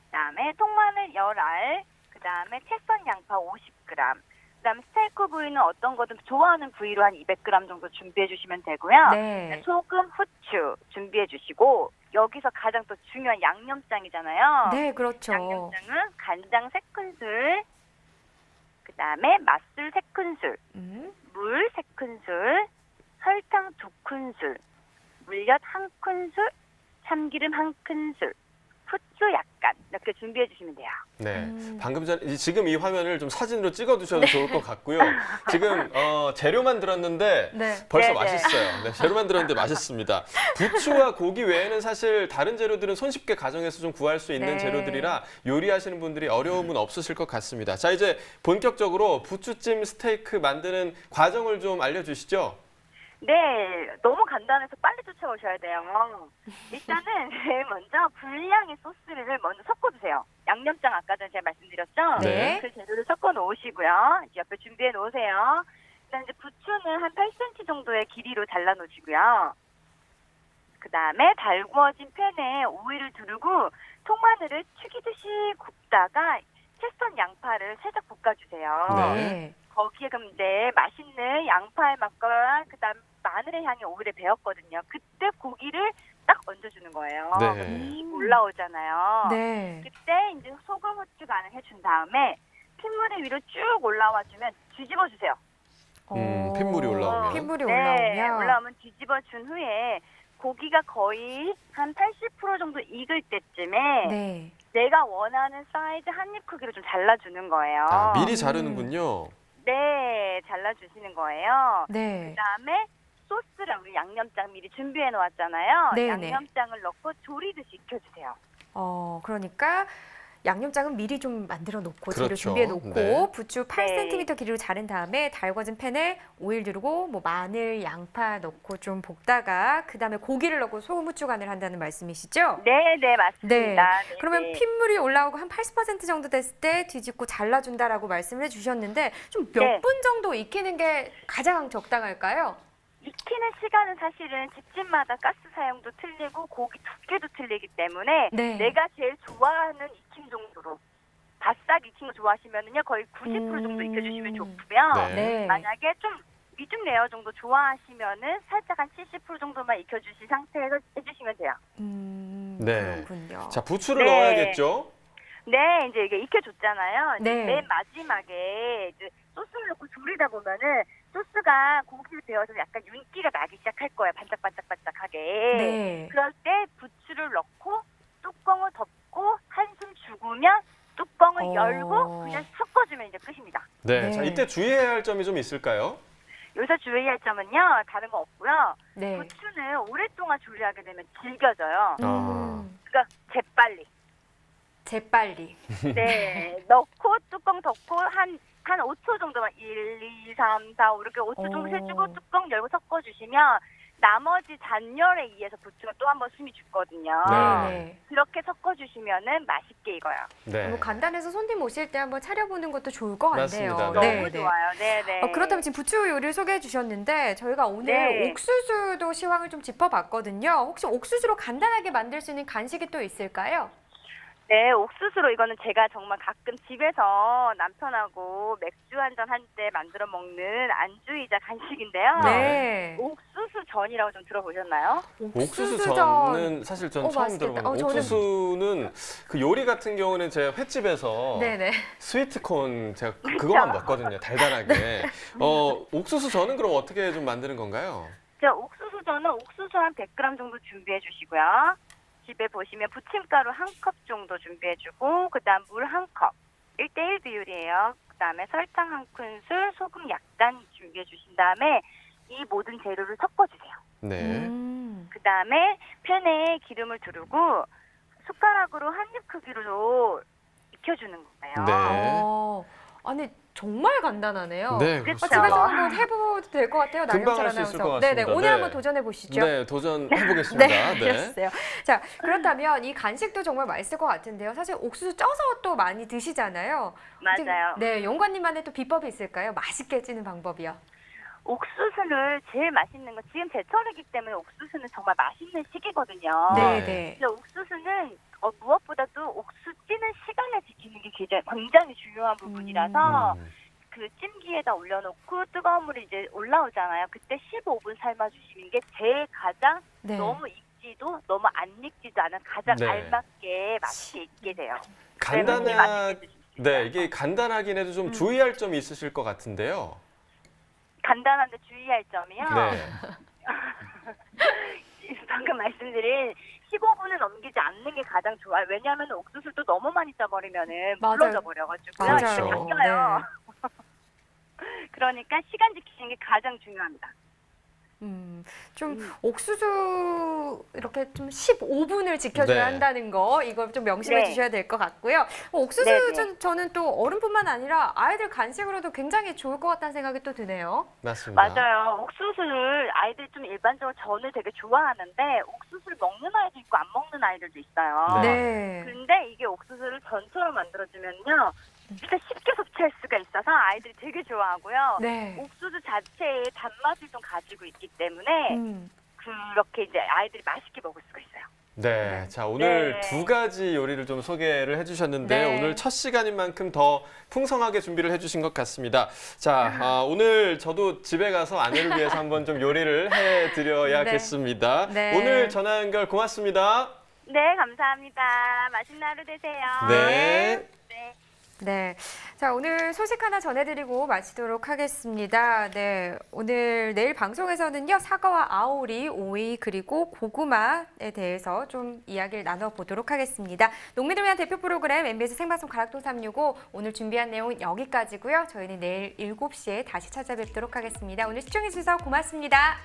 Speaker 11: 그다음에 통마늘 10알, 그다음에 채썬 양파 50g. 그다음에 스테이크 부위는 어떤 거든 좋아하는 부위로 한 200g 정도 준비해 주시면 되고요.
Speaker 6: 네.
Speaker 11: 소금, 후추 준비해 주시고 여기서 가장 또 중요한 양념장이잖아요.
Speaker 6: 네, 그렇죠.
Speaker 11: 양념장은 간장 3큰술, 그다음에 맛술 3큰술, 물 3큰술, 설탕 2큰술, 물엿 1큰술, 참기름 1큰술, 후추 약간 이렇게 준비해 주시면 돼요.
Speaker 5: 네, 방금 전 지금 이 화면을 좀 사진으로 찍어 두셔도 좋을 것 같고요. 지금 재료만 들었는데
Speaker 6: 네.
Speaker 5: 벌써
Speaker 11: 네, 네.
Speaker 5: 맛있어요. 네, 재료만 들었는데 맛있습니다. 부추와 고기 외에는 사실 다른 재료들은 손쉽게 가정에서 좀 구할 수 있는
Speaker 6: 네.
Speaker 5: 재료들이라 요리하시는 분들이 어려움은 없으실 것 같습니다. 자, 이제 본격적으로 부추찜 스테이크 만드는 과정을 좀 알려주시죠.
Speaker 11: 네, 너무 간단해서 빨리 쫓아오셔야 돼요. 일단은 제일 먼저 분량의 소스를 먼저 섞어주세요. 양념장 아까 전에 제가 말씀드렸죠?
Speaker 6: 네.
Speaker 11: 그 재료를 섞어 놓으시고요. 이제 옆에 준비해 놓으세요. 그다음에 이제 부추는 한 8cm 정도의 길이로 잘라 놓으시고요. 그다음에 달구어진 팬에 오일을 두르고 통마늘을 튀기듯이 굽다가 채썬 양파를 살짝 볶아주세요.
Speaker 6: 네.
Speaker 11: 거기에 그럼 이제 맛있는 양파의 맛과 그다음 마늘의 향이 오일에 배었거든요. 그때 고기를 딱 얹어주는 거예요.
Speaker 5: 네.
Speaker 11: 올라오잖아요.
Speaker 6: 네.
Speaker 11: 그때 이제 소금 후추 간을 해준 다음에 핏물이 위로 쭉 올라와주면 뒤집어주세요.
Speaker 5: 핏물이 올라오면.
Speaker 6: 핏물이
Speaker 11: 네,
Speaker 6: 올라오면.
Speaker 11: 올라오면 뒤집어준 후에 고기가 거의 한 80% 정도 익을 때쯤에
Speaker 6: 네.
Speaker 11: 내가 원하는 사이즈 한 입 크기로 좀 잘라주는 거예요.
Speaker 5: 아, 미리 자르는군요.
Speaker 11: 네, 잘라주시는 거예요.
Speaker 6: 네.
Speaker 11: 그다음에 소스랑 우리 양념장 미리 준비해 놓았잖아요.
Speaker 6: 네네.
Speaker 11: 양념장을 넣고 조리듯이 익혀주세요.
Speaker 6: 그러니까 양념장은 미리 좀 만들어 놓고 재료
Speaker 5: 그렇죠.
Speaker 6: 준비해 놓고
Speaker 5: 네.
Speaker 6: 부추 8cm 길이로 자른 다음에 달궈진 팬에 오일 두르고 뭐 마늘, 양파 넣고 좀 볶다가 그다음에 고기를 넣고 소금 후추 간을 한다는 말씀이시죠?
Speaker 11: 네, 네, 맞습니다.
Speaker 6: 네.
Speaker 11: 네,
Speaker 6: 그러면
Speaker 11: 네.
Speaker 6: 핏물이 올라오고 한 80% 정도 됐을 때 뒤집고 잘라준다라고 말씀을 해주셨는데 좀 몇
Speaker 11: 네.
Speaker 6: 분 정도 익히는 게 가장 적당할까요?
Speaker 11: 익히는 시간은 사실은 집집마다 가스 사용도 틀리고 고기 두께도 틀리기 때문에
Speaker 6: 네.
Speaker 11: 내가 제일 좋아하는 익힘 정도로 바싹 익힌 거 좋아하시면은요 거의 90% 정도 익혀주시면 좋고요.
Speaker 5: 네.
Speaker 6: 네.
Speaker 11: 만약에 좀 미중 레어 정도 좋아하시면은 살짝 한 70% 정도만 익혀주신 상태에서 해주시면 돼요.
Speaker 5: 네.
Speaker 6: 그렇군요.
Speaker 5: 자, 부추를
Speaker 11: 네.
Speaker 5: 넣어야겠죠?
Speaker 11: 네, 이제 이게 익혀줬잖아요. 이제
Speaker 6: 네.
Speaker 11: 맨 마지막에 이제 소스를 넣고 조리다 보면은 소스가 고기를 배워서 약간 윤기가 나기 시작할 거예요. 반짝반짝반짝하게.
Speaker 6: 네.
Speaker 11: 그럴 때 부추를 넣고 뚜껑을 덮고 한숨 죽으면 뚜껑을 열고 그냥 섞어주면 이제 끝입니다.
Speaker 5: 네.
Speaker 6: 네.
Speaker 5: 자, 이때 주의해야 할 점이 좀 있을까요?
Speaker 11: 여기서 주의할 점은요. 다른 거 없고요.
Speaker 6: 네.
Speaker 11: 부추는 오랫동안 조리하게 되면 질겨져요. 그러니까 재빨리.
Speaker 6: 재빨리.
Speaker 11: 네, 넣고 뚜껑 덮고 한 5초 정도만 1, 2, 3, 4, 5 이렇게 5초 정도 해주고 뚜껑 열고 섞어주시면 나머지 잔열에 의해서 부추가 또 한 번 숨이 죽거든요.
Speaker 6: 네.
Speaker 11: 그렇게 섞어주시면은 맛있게 익어요.
Speaker 5: 네.
Speaker 6: 너무 간단해서 손님 오실 때 한번 차려보는 것도 좋을 것 같네요.
Speaker 5: 맞습니다.
Speaker 11: 너무 좋아요. 네네.
Speaker 6: 그렇다면 지금 부추 요리를 소개해 주셨는데 저희가 오늘
Speaker 11: 네.
Speaker 6: 옥수수도 시황을 좀 짚어봤거든요. 혹시 옥수수로 간단하게 만들 수 있는 간식이 또 있을까요?
Speaker 11: 네, 옥수수로 이거는 제가 정말 가끔 집에서 남편하고 맥주 한잔 할 때 만들어 먹는 안주이자 간식인데요.
Speaker 6: 네.
Speaker 11: 옥수수 전이라고 좀 들어보셨나요?
Speaker 5: 옥수수 전은 사실 전 처음
Speaker 6: 맛있겠다.
Speaker 5: 들어보는
Speaker 6: 저는-
Speaker 5: 옥수수는 그 요리 같은 경우는 제가 횟집에서
Speaker 6: 네네.
Speaker 5: 스위트콘 제가 그거만 먹거든요. 달달하게. 옥수수 전은 그럼 어떻게 좀 만드는 건가요?
Speaker 11: 자, 옥수수 전은 옥수수 한 100g 정도 준비해 주시고요. 집에 보시면 부침가루 1컵 정도 준비해주고 그다음 물 1컵 1:1 비율이에요. 그다음에 설탕 1큰술, 소금 약간 준비해 주신 다음에 이 모든 재료를 섞어주세요.
Speaker 5: 네.
Speaker 11: 그다음에 팬에 기름을 두르고 숟가락으로 한 입 크기로 익혀주는 거예요.
Speaker 5: 네.
Speaker 6: 아니 정말 간단하네요.
Speaker 5: 네,
Speaker 11: 그렇죠.
Speaker 5: 그렇습니다.
Speaker 6: 집에서 한번 해봐도 될 것 같아요.
Speaker 5: 금방
Speaker 6: 나경철
Speaker 5: 할수 있을 것
Speaker 6: 아나운서. 네네.
Speaker 5: 같습니다.
Speaker 6: 오늘
Speaker 5: 네.
Speaker 6: 한번 도전해 보시죠.
Speaker 5: 네, 도전해보겠습니다.
Speaker 6: 네,
Speaker 5: 네.
Speaker 6: 알겠어요. 자, 그렇다면 이 간식도 정말 맛있을 것 같은데요. 사실 옥수수 쪄서 또 많이 드시잖아요.
Speaker 11: 맞아요.
Speaker 6: 네, 용관님만의 또 비법이 있을까요? 맛있게 찌는 방법이요.
Speaker 11: 옥수수를 제일 맛있는 건 지금 제철이기 때문에 옥수수는 정말 맛있는 시기거든요.
Speaker 6: 네, 네.
Speaker 11: 근데 옥수수는 무엇보다도 옥수 찌는 시간을 지키는 게 굉장히 중요한 부분이라서 그 찜기에다 올려놓고 뜨거운 물이 이제 올라오잖아요. 그때 15분 삶아주시는 게 제일 가장
Speaker 6: 네.
Speaker 11: 너무 익지도 너무 안 익지도 않은 가장
Speaker 5: 네.
Speaker 11: 알맞게 맛이 있게 돼요.
Speaker 5: 네, 이게 간단하긴 해도 좀 주의할 점이 있으실 것 같은데요.
Speaker 11: 간단한데 주의할 점이요.
Speaker 5: 네.
Speaker 11: 방금 말씀드린 15분을 넘기지 않는 게 가장 좋아요. 왜냐하면 옥수수도 너무 많이 쪄버리면은
Speaker 6: 맞아요.
Speaker 11: 물러져 버려가지고요.
Speaker 5: 그렇죠.
Speaker 11: 이렇게 바뀌어요.
Speaker 6: 네.
Speaker 11: 그러니까 시간 지키는 게 가장 중요합니다.
Speaker 6: 좀 옥수수 이렇게 좀 15분을 지켜줘야
Speaker 5: 네.
Speaker 6: 한다는 거 이걸 좀 명심해
Speaker 11: 네.
Speaker 6: 주셔야 될 것 같고요. 옥수수
Speaker 11: 네.
Speaker 6: 저는 또 어른뿐만 아니라 아이들 간식으로도 굉장히 좋을 것 같다는 생각이 또 드네요.
Speaker 5: 맞습니다.
Speaker 11: 맞아요. 옥수수를 아이들이 좀 일반적으로 전을 되게 좋아하는데 옥수수를 먹는 아이도 있고 안 먹는 아이들도 있어요.
Speaker 5: 네.
Speaker 11: 근데 이게 옥수수를 전처럼 만들어주면요. 진짜 쉽게 섭취할 수가 있어서 아이들이 되게 좋아하고요.
Speaker 6: 네.
Speaker 11: 옥수수 자체에 단맛을 좀 가지고 있기 때문에 그렇게 이제 아이들이 맛있게 먹을 수가 있어요.
Speaker 5: 네, 자 오늘
Speaker 11: 네.
Speaker 5: 두 가지 요리를 좀 소개를 해주셨는데요.
Speaker 6: 네.
Speaker 5: 오늘 첫 시간인 만큼 더 풍성하게 준비를 해주신 것 같습니다. 자, 오늘 저도 집에 가서 아내를 위해서 한번 좀 요리를 해드려야겠습니다.
Speaker 6: 네.
Speaker 5: 오늘 전화 연결 고맙습니다.
Speaker 11: 네, 감사합니다. 맛있는 하루 되세요.
Speaker 5: 네.
Speaker 11: 네.
Speaker 6: 네. 자, 오늘 소식 하나 전해드리고 마치도록 하겠습니다. 네. 내일 방송에서는요, 사과와 아오리, 오이, 그리고 고구마에 대해서 좀 이야기를 나눠보도록 하겠습니다. 농민을 위한 대표 프로그램 MBS 생방송 가락동 365 오늘 준비한 내용은 여기까지고요. 저희는 내일 7시에 다시 찾아뵙도록 하겠습니다. 오늘 시청해주셔서 고맙습니다.